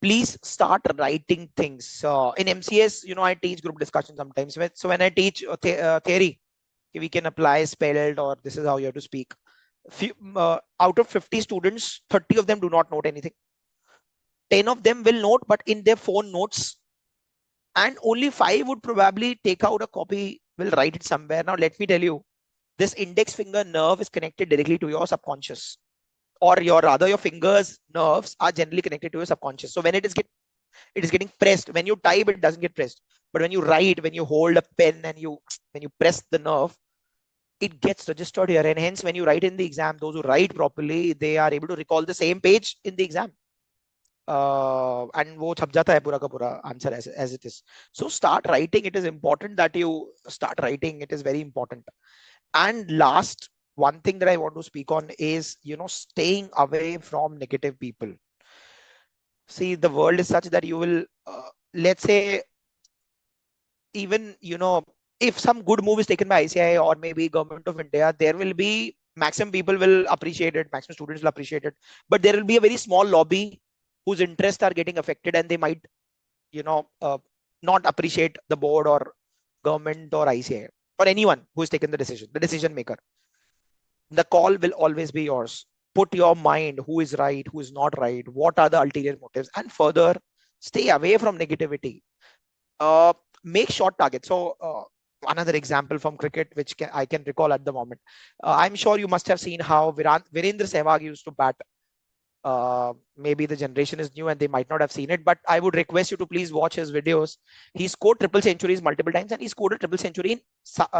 Please start writing things. In MCS, I teach group discussion sometimes. So when I teach theory, we can apply spelled or this is how you have to speak. Out of 50 students, 30 of them do not note anything. 10 of them will note, but in their phone notes. And only 5 would probably take out a copy, will write it somewhere. Now, let me tell you, this index finger nerve is connected directly to your subconscious. Or your fingers nerves are generally connected to your subconscious. So when it is getting pressed, when you type, it doesn't get pressed. But when you write, when you hold a pen and when you press the nerve, it gets registered here. And hence, when you write in the exam, those who write properly, they are able to recall the same page in the exam. And वो छप जाता है पूरा का पूरा answer as it is. So start writing. It is important that you start writing. It is very important. And last, one thing that I want to speak on is, staying away from negative people. See, the world is such that you will, let's say, even, if some good move is taken by ICI or maybe government of India, there will be maximum people will appreciate it, maximum students will appreciate it, but there will be a very small lobby whose interests are getting affected and they might, not appreciate the board or government or ICI or anyone who has taken the decision maker. The call will always be yours. Put your mind, who is right, who is not right, what are the ulterior motives, and further, stay away from negativity. Make short targets. So another example from cricket, which I can recall at the moment. I'm sure you must have seen how Virendra Sehwag used to bat. Maybe the generation is new and they might not have seen it, but I would request you to please watch his videos. He scored triple centuries multiple times and he scored a triple century in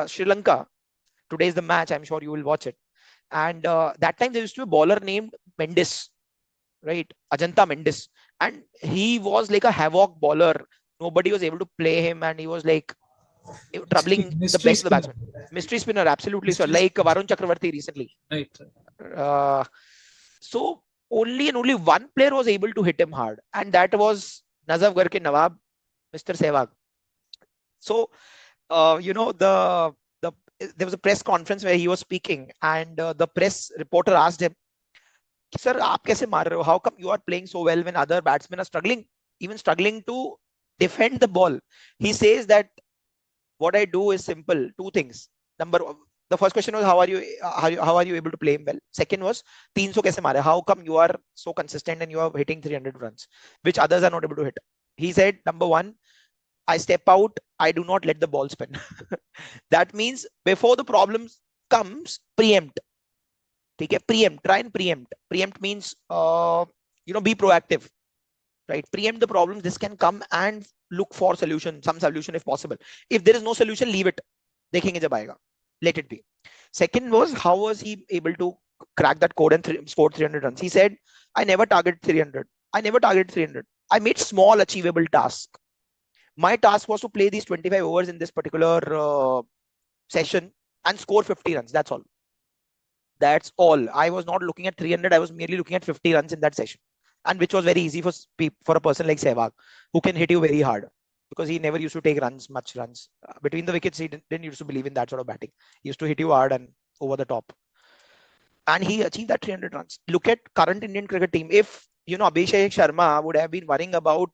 Sri Lanka. Today is the match. I'm sure you will watch it. And that time there used to be a bowler named Mendes, right? Ajanta Mendes. And he was like a havoc bowler. Nobody was able to play him and he was like troubling the best of the batsmen. Mystery spinner, absolutely, sir. Like Varun Chakravarti recently. Right. So only one player was able to hit him hard. And that was Nazafgarh ke Nawab, Mr. Sehwag. So, there was a press conference where he was speaking and the press reporter asked him, sir, aap kaise maar rahe ho? How come you are playing so well when other batsmen are struggling to defend the ball? He says that what I do is simple, two things. The first question was how are you able to play him well. Second was 300 kaise mare? How come you are so consistent and you are hitting 300 runs, which others are not able to hit? He said, number one, I step out, I do not let the ball spin. That means before the problem comes, preempt. Okay, preempt, try and preempt. Preempt means be proactive, right? Preempt the problems. This can come and look for solution, some solution if possible. If there is no solution, leave it. देखेंगे जब आएगा. Let it be. Second was, how was he able to crack that code and score 300 runs? He said, I never target 300. I never targeted 300. I made small achievable tasks. My task was to play these 25 overs in this particular session and score 50 runs. That's all. That's all. I was not looking at 300. I was merely looking at 50 runs in that session, and which was very easy for a person like Sehwag, who can hit you very hard, because he never used to take much runs between the wickets. He didn't used to believe in that sort of batting. He used to hit you hard and over the top, and he achieved that 300 runs. Look at current Indian cricket team. If Abhishek Sharma would have been worrying about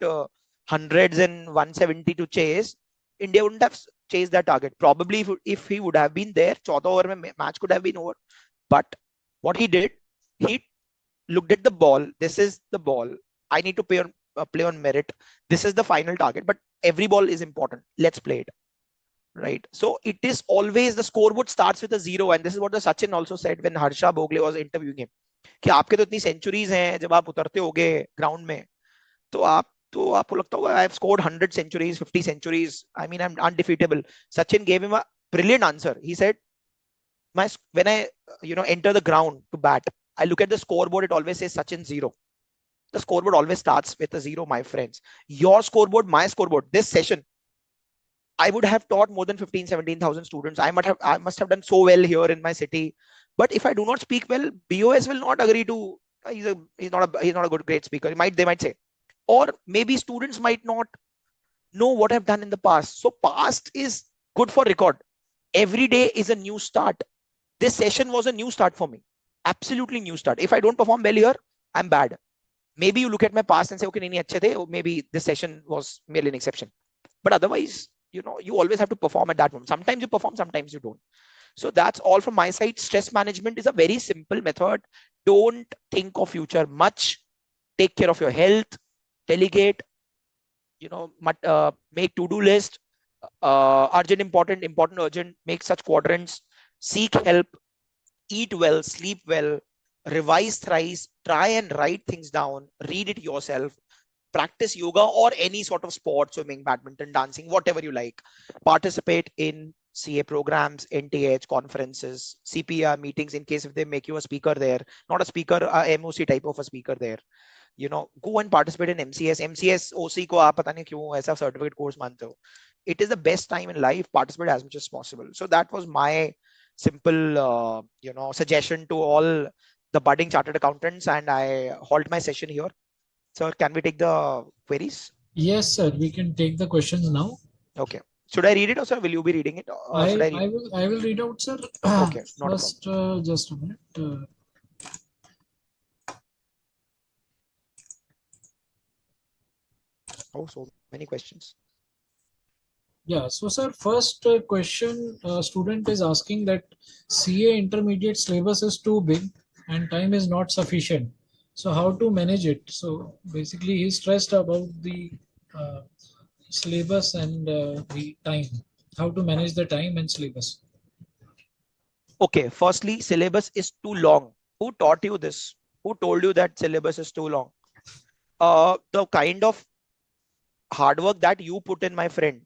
hundreds and 170 to chase, India wouldn't have chased that target. Probably if he would have been there, 14 over mein match could have been over. But what he did, he looked at the ball. This is the ball. I need to play on merit. This is the final target, but every ball is important. Let's play it. Right. So it is always the scoreboard starts with a zero. And this is what the Sachin also said when Harsha Bhogle was interviewing him. कि आपके तो इतनी centuries हैं, जब आप उतरते होगे ground में तो आपको लगता होगा I have scored 100 centuries, 50 centuries. I mean, I'm undefeatable. Sachin gave him a brilliant answer. He said, when I enter the ground to bat, I look at the scoreboard. It always says Sachin 0. The scoreboard always starts with a 0, my friends. Your scoreboard, my scoreboard. This session, I would have taught more than 15, 17,000 students. I must have done so well here in my city. But if I do not speak well, BOS will not agree to. He's not a great speaker. They might say, or maybe students might not know what I've done in the past. So past is good for record. Every day is a new start. This session was a new start for me. Absolutely new start. If I don't perform well here, I'm bad. Maybe you look at my past and say, okay, nahi achhe the, or maybe this session was merely an exception. But otherwise, you always have to perform at that moment. Sometimes you perform, sometimes you don't. So that's all from my side. Stress management is a very simple method. Don't think of future much. Take care of your health. Delegate. Make to-do list. Urgent, important, important, urgent. Make such quadrants. Seek help. Eat well. Sleep well. Revise thrice. Try and write things down. Read it yourself. Practice yoga or any sort of sport, swimming, badminton, dancing, whatever you like. Participate in CA programs, NTH conferences, CPR meetings in case if they make you a speaker there, not a speaker, MOC type of a speaker there. Go and participate in MCS, OC ko aap pata nahi kyun aisa certificate course mante ho. It is the best time in life. Participate as much as possible. So that was my simple, suggestion to all the budding chartered accountants, and I halt my session here. Sir, can we take the queries? Yes, sir. We can take the questions now. Okay. Should I read it, or sir, will you be reading it? Or should I read? I will read out, sir. Okay, not First, just a minute. Oh, so many questions. Yeah. So, sir, first question, student is asking that CA intermediate syllabus is too big and time is not sufficient. So, how to manage it? So, basically, he's stressed about the uh, syllabus and the time. How to manage the time and syllabus? Okay. Firstly, syllabus is too long. Who taught you this? Who told you that syllabus is too long? The kind of hard work that you put in, my friend.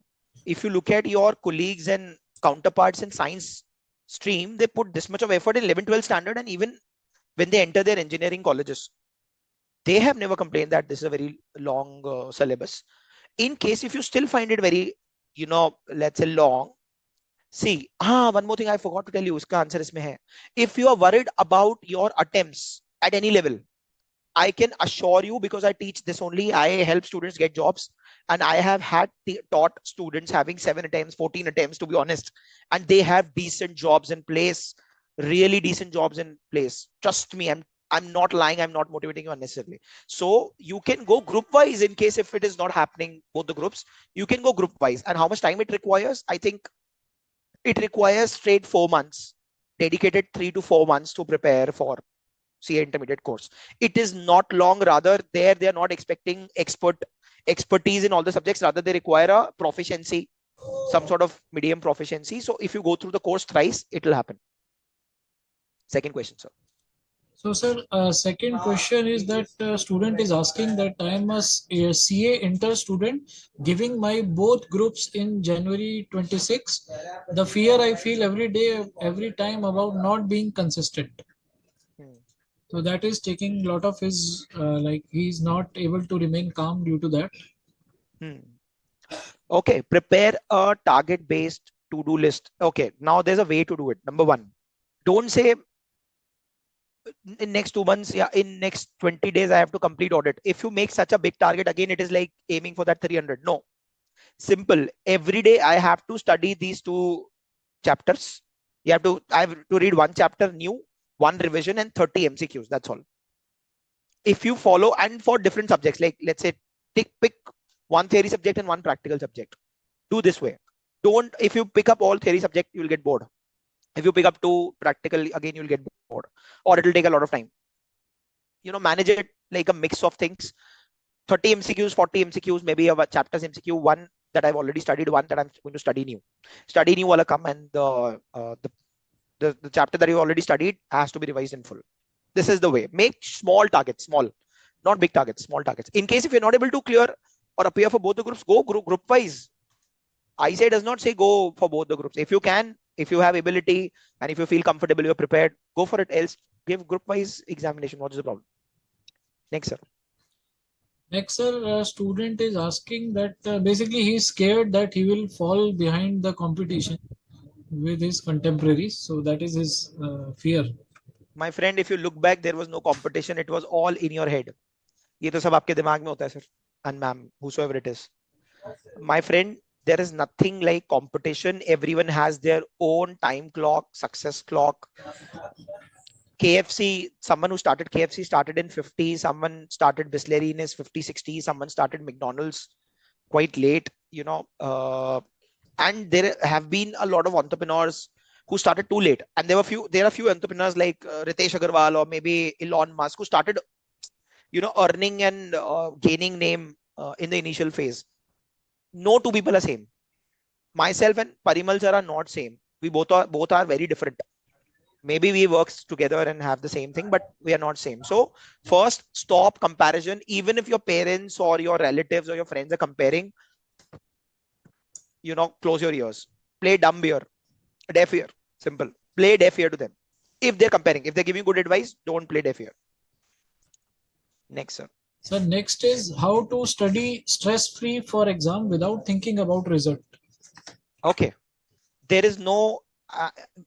If you look at your colleagues and counterparts in science stream, they put this much of effort in 11, 12 standard, and even when they enter their engineering colleges, they have never complained that this is a very long syllabus. In case if you still find it very, let's say long, see, one more thing I forgot to tell you, uska answer isme hai. If you are worried about your attempts at any level, I can assure you, because I teach this only, I help students get jobs, and I have taught students having 7 attempts, 14 attempts, to be honest, and they have decent jobs in place, really decent jobs in place. Trust me, I'm not lying. I'm not motivating you unnecessarily. So you can go group wise in case if it is not happening, both the groups, you can go group wise. And how much time it requires? I think it requires straight 4 months. dedicated 3 to 4 months to prepare for CA intermediate course. It is not long. Rather, there they are not expecting expertise in all the subjects. Rather, they require a proficiency, some sort of medium proficiency. So if you go through the course thrice, it will happen. Second question, sir. So, sir, second question is that student is asking that I am a CA inter student giving my both groups in January 26. The fear I feel every day, every time about not being consistent. Hmm. So that is taking a lot of his like he's not able to remain calm due to that. Hmm. Okay, prepare a target-based to-do list. Okay, now there's a way to do it. Number one, don't say in next 2 months, yeah, in next 20 days, I have to complete audit. If you make such a big target, again, it is like aiming for that 300. No, simple. Every day I have to study these two chapters. I have to read one chapter new, one revision, and 30 MCQs. That's all. If you follow, and for different subjects, like let's say, pick one theory subject and one practical subject. Do this way. Don't, if you pick up all theory subject, you will get bored. If you pick up two practical, again, you'll get bored, or it'll take a lot of time. Manage it like a mix of things. 30 MCQs, 40 MCQs, maybe a chapter's MCQ, one that I've already studied, one that I'm going to study new. Study new will come, and the chapter that you already studied has to be revised in full. This is the way. Make small targets, small, not big targets, small targets. In case if you're not able to clear or appear for both the groups, go group wise. I say does not say go for both the groups. If you can, if you have ability, and if you feel comfortable, you're prepared, go for it. Else, give group wise examination. What is the problem? Next, sir. Next, sir, a student is asking that basically he's scared that he will fall behind the competition with his contemporaries. So that is his fear. My friend, if you look back, there was no competition. It was all in your head. ये तो सब आपके दिमाग में होता है, sir. And ma'am, whosoever it is. My friend, there is nothing like competition. Everyone has their own time clock, success clock. KFC, someone who started KFC started in 50, someone started Bisleri in his 50, 60, someone started McDonald's quite late, and there have been a lot of entrepreneurs who started too late. And there are few entrepreneurs like Ritesh Agarwal or maybe Elon Musk who started, earning and gaining name in the initial phase. No two people are same. Myself and Parimal sir are not same. We both are very different. Maybe we work together and have the same thing, but we are not same. So first, stop comparison. Even if your parents or your relatives or your friends are comparing, close your ears. Play dumb ear, deaf ear. Simple. Play deaf ear to them. If they're comparing, if they're giving good advice, don't play deaf ear. Next, sir. So next is how to study stress-free for exam without thinking about result. Okay. There is no,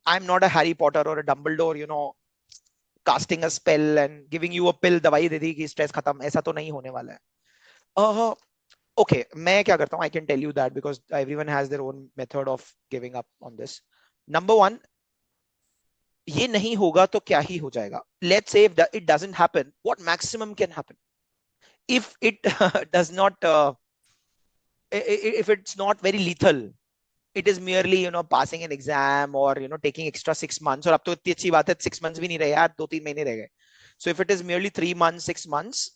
I'm not a Harry Potter or a Dumbledore, casting a spell and giving you a pill, दवाई दे दी कि stress खत्म. ऐसा तो नहीं होने वाला है. Okay, मैं क्या करता हूँ? I can tell you that because everyone has their own method of giving up on this. Number one, ये नहीं होगा तो क्या ही हो जाएगा? Let's say if it doesn't happen, what maximum can happen? If it does not, if it's not very lethal, it is merely passing an exam or taking extra 6 months. और अब तो इतनी अच्छी बात है 6 months भी नहीं रहे यार, 2-3 महीने रह गए. So if it is merely 3 months, 6 months,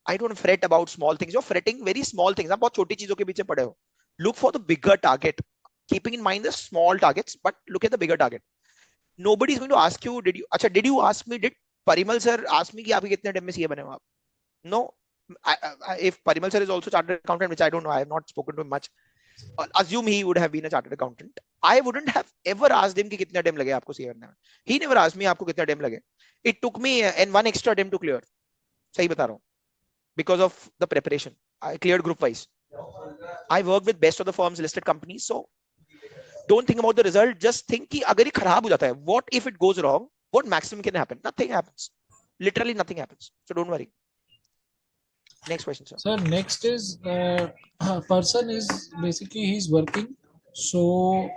I don't fret about small things. You're fretting very small things. आप बहुत छोटी चीजों के पीछे पड़े हो. Look for the bigger target, keeping in mind the small targets, but look at the bigger target. Nobody is going to ask you, did you ask me, did Parimal sir ask me कि आप कितने time में CA बने हो आप? No. If Parimal sir is also chartered accountant, which I don't know, I have not spoken to him much. Assume he would have been a chartered accountant. I wouldn't have ever asked him कि कितना time लगे आपको CA बनने में. He never asked me आपको कितना time लगे. It took me and one extra attempt to clear. सही बता रहा हूँ. Because of the preparation, I cleared group wise. I work with best of the firms, listed companies. So don't think about the result. Just think कि अगर ये खराब हो जाता है, what if it goes wrong? What maximum can happen? Nothing happens. Literally nothing happens. So don't worry. Next question, sir. So next is a person is basically he's working. So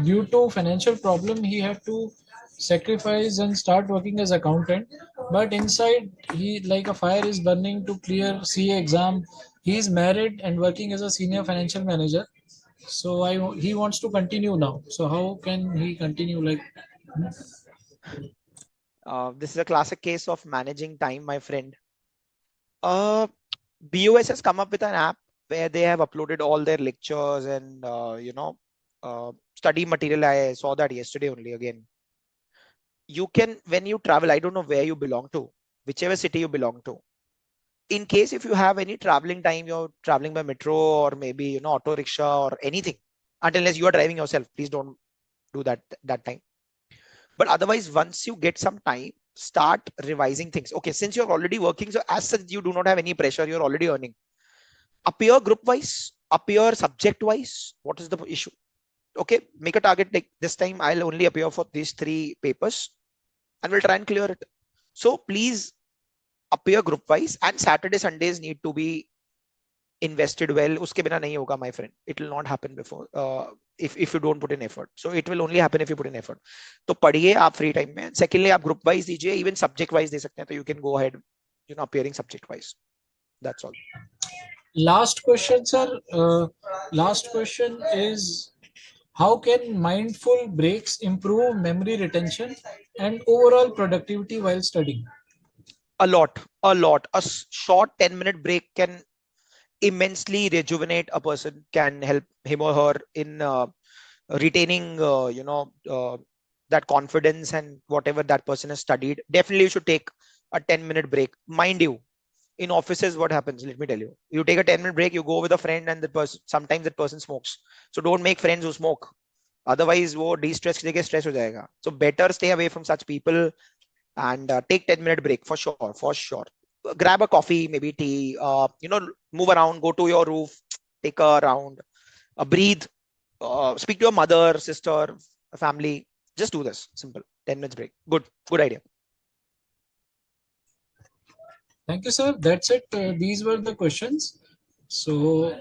due to financial problem, he had to sacrifice and start working as accountant. But inside, he like a fire is burning to clear CA exam. He is married and working as a senior financial manager. So he wants to continue now. So how can he continue like? This is a classic case of managing time, my friend. Uh, BOS has come up with an app where they have uploaded all their lectures and study material. I saw that yesterday only again. You can, when you travel, I don't know where you belong to, whichever city you belong to. In case if you have any traveling time, you're traveling by metro or maybe auto rickshaw or anything, unless you are driving yourself, please don't do that time. But otherwise, once you get some time, start revising things. Okay, since you're already working, so as such you do not have any pressure, you're already earning. Appear group wise, appear subject wise. What is the issue? Okay, make a target, like this time I'll only appear for these 3 papers and we'll try and clear it. So please appear group wise, and Saturday Sundays need to be invested well. Uske bina nahi hoga, my friend. It will not happen before if you don't put in effort. So it will only happen if you put in effort. तो पढ़िए आप free time में. Secondly, आप group wise दीजिए, even subject wise दे सकते हैं. तो you can go ahead, appearing subject wise. That's all. Last question, sir. Last question is, how can mindful breaks improve memory retention and overall productivity while studying? A lot, a lot. A short 10-minute break can immensely rejuvenate a person, can help him or her in retaining, that confidence and whatever that person has studied. Definitely, you should take a 10-minute break. Mind you, in offices, what happens? Let me tell you. You take a 10-minute break, you go with a friend, and the person, sometimes that person smokes. So don't make friends who smoke. Otherwise, वो de-stress के stress हो जाएगा. So better stay away from such people and take 10-minute break for sure, for sure. Grab a coffee, maybe tea, move around, go to your roof, take a round, breathe, speak to your mother, sister, family. Just do this. Simple. 10 minutes break. Good idea. Thank you, sir. That's it. These were the questions. So,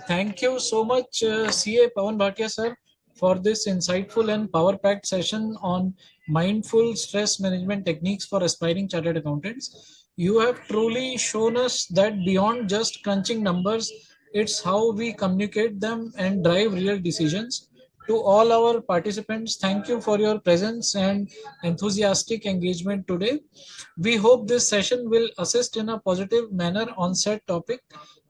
thank you so much, CA Pawan Bhatia, sir, for this insightful and power packed session on mindful stress management techniques for aspiring chartered accountants. You have truly shown us that beyond just crunching numbers, it's how we communicate them and drive real decisions. To all our participants, thank you for your presence and enthusiastic engagement today. We hope this session will assist in a positive manner on said topic.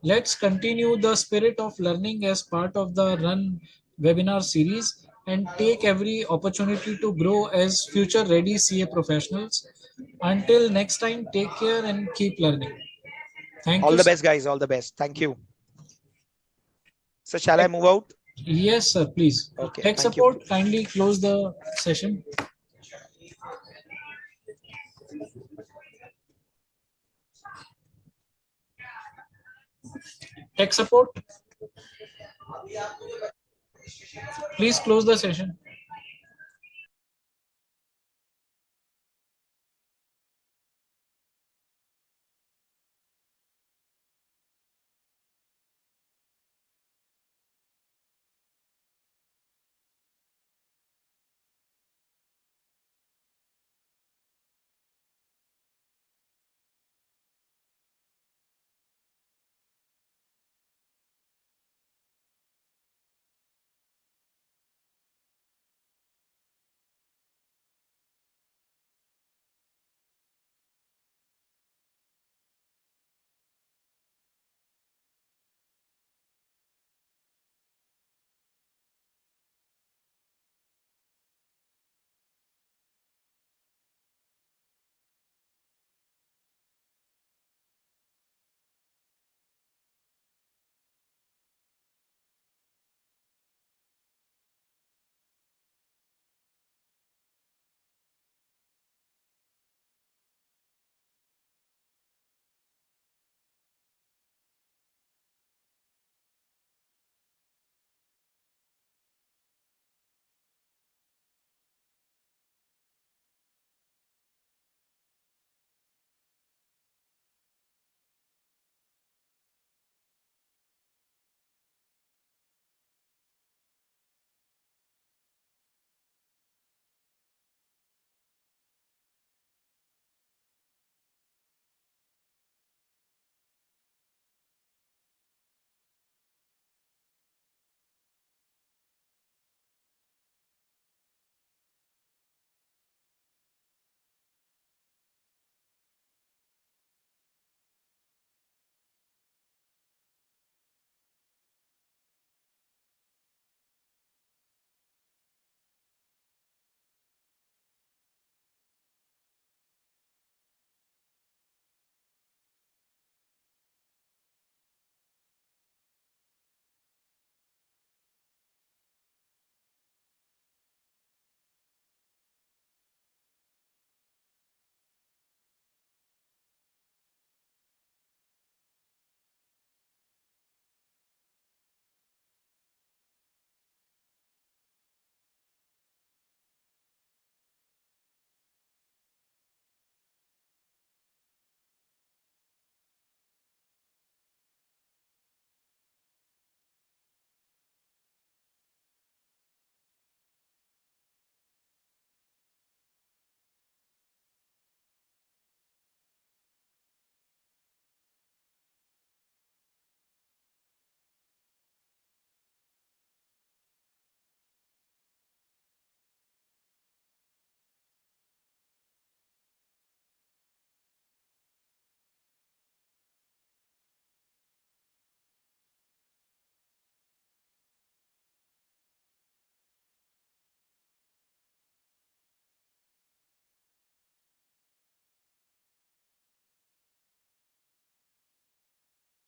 Let's continue the spirit of learning as part of the Run webinar series and take every opportunity to grow as future ready CA professionals. Until next time, take care and keep learning. Thank All you, the sir. best, guys. All the best. Thank you. So shall I move out? Yes, sir, please. Okay. Tech Thank you. support, kindly close the session. Tech support, please close the session.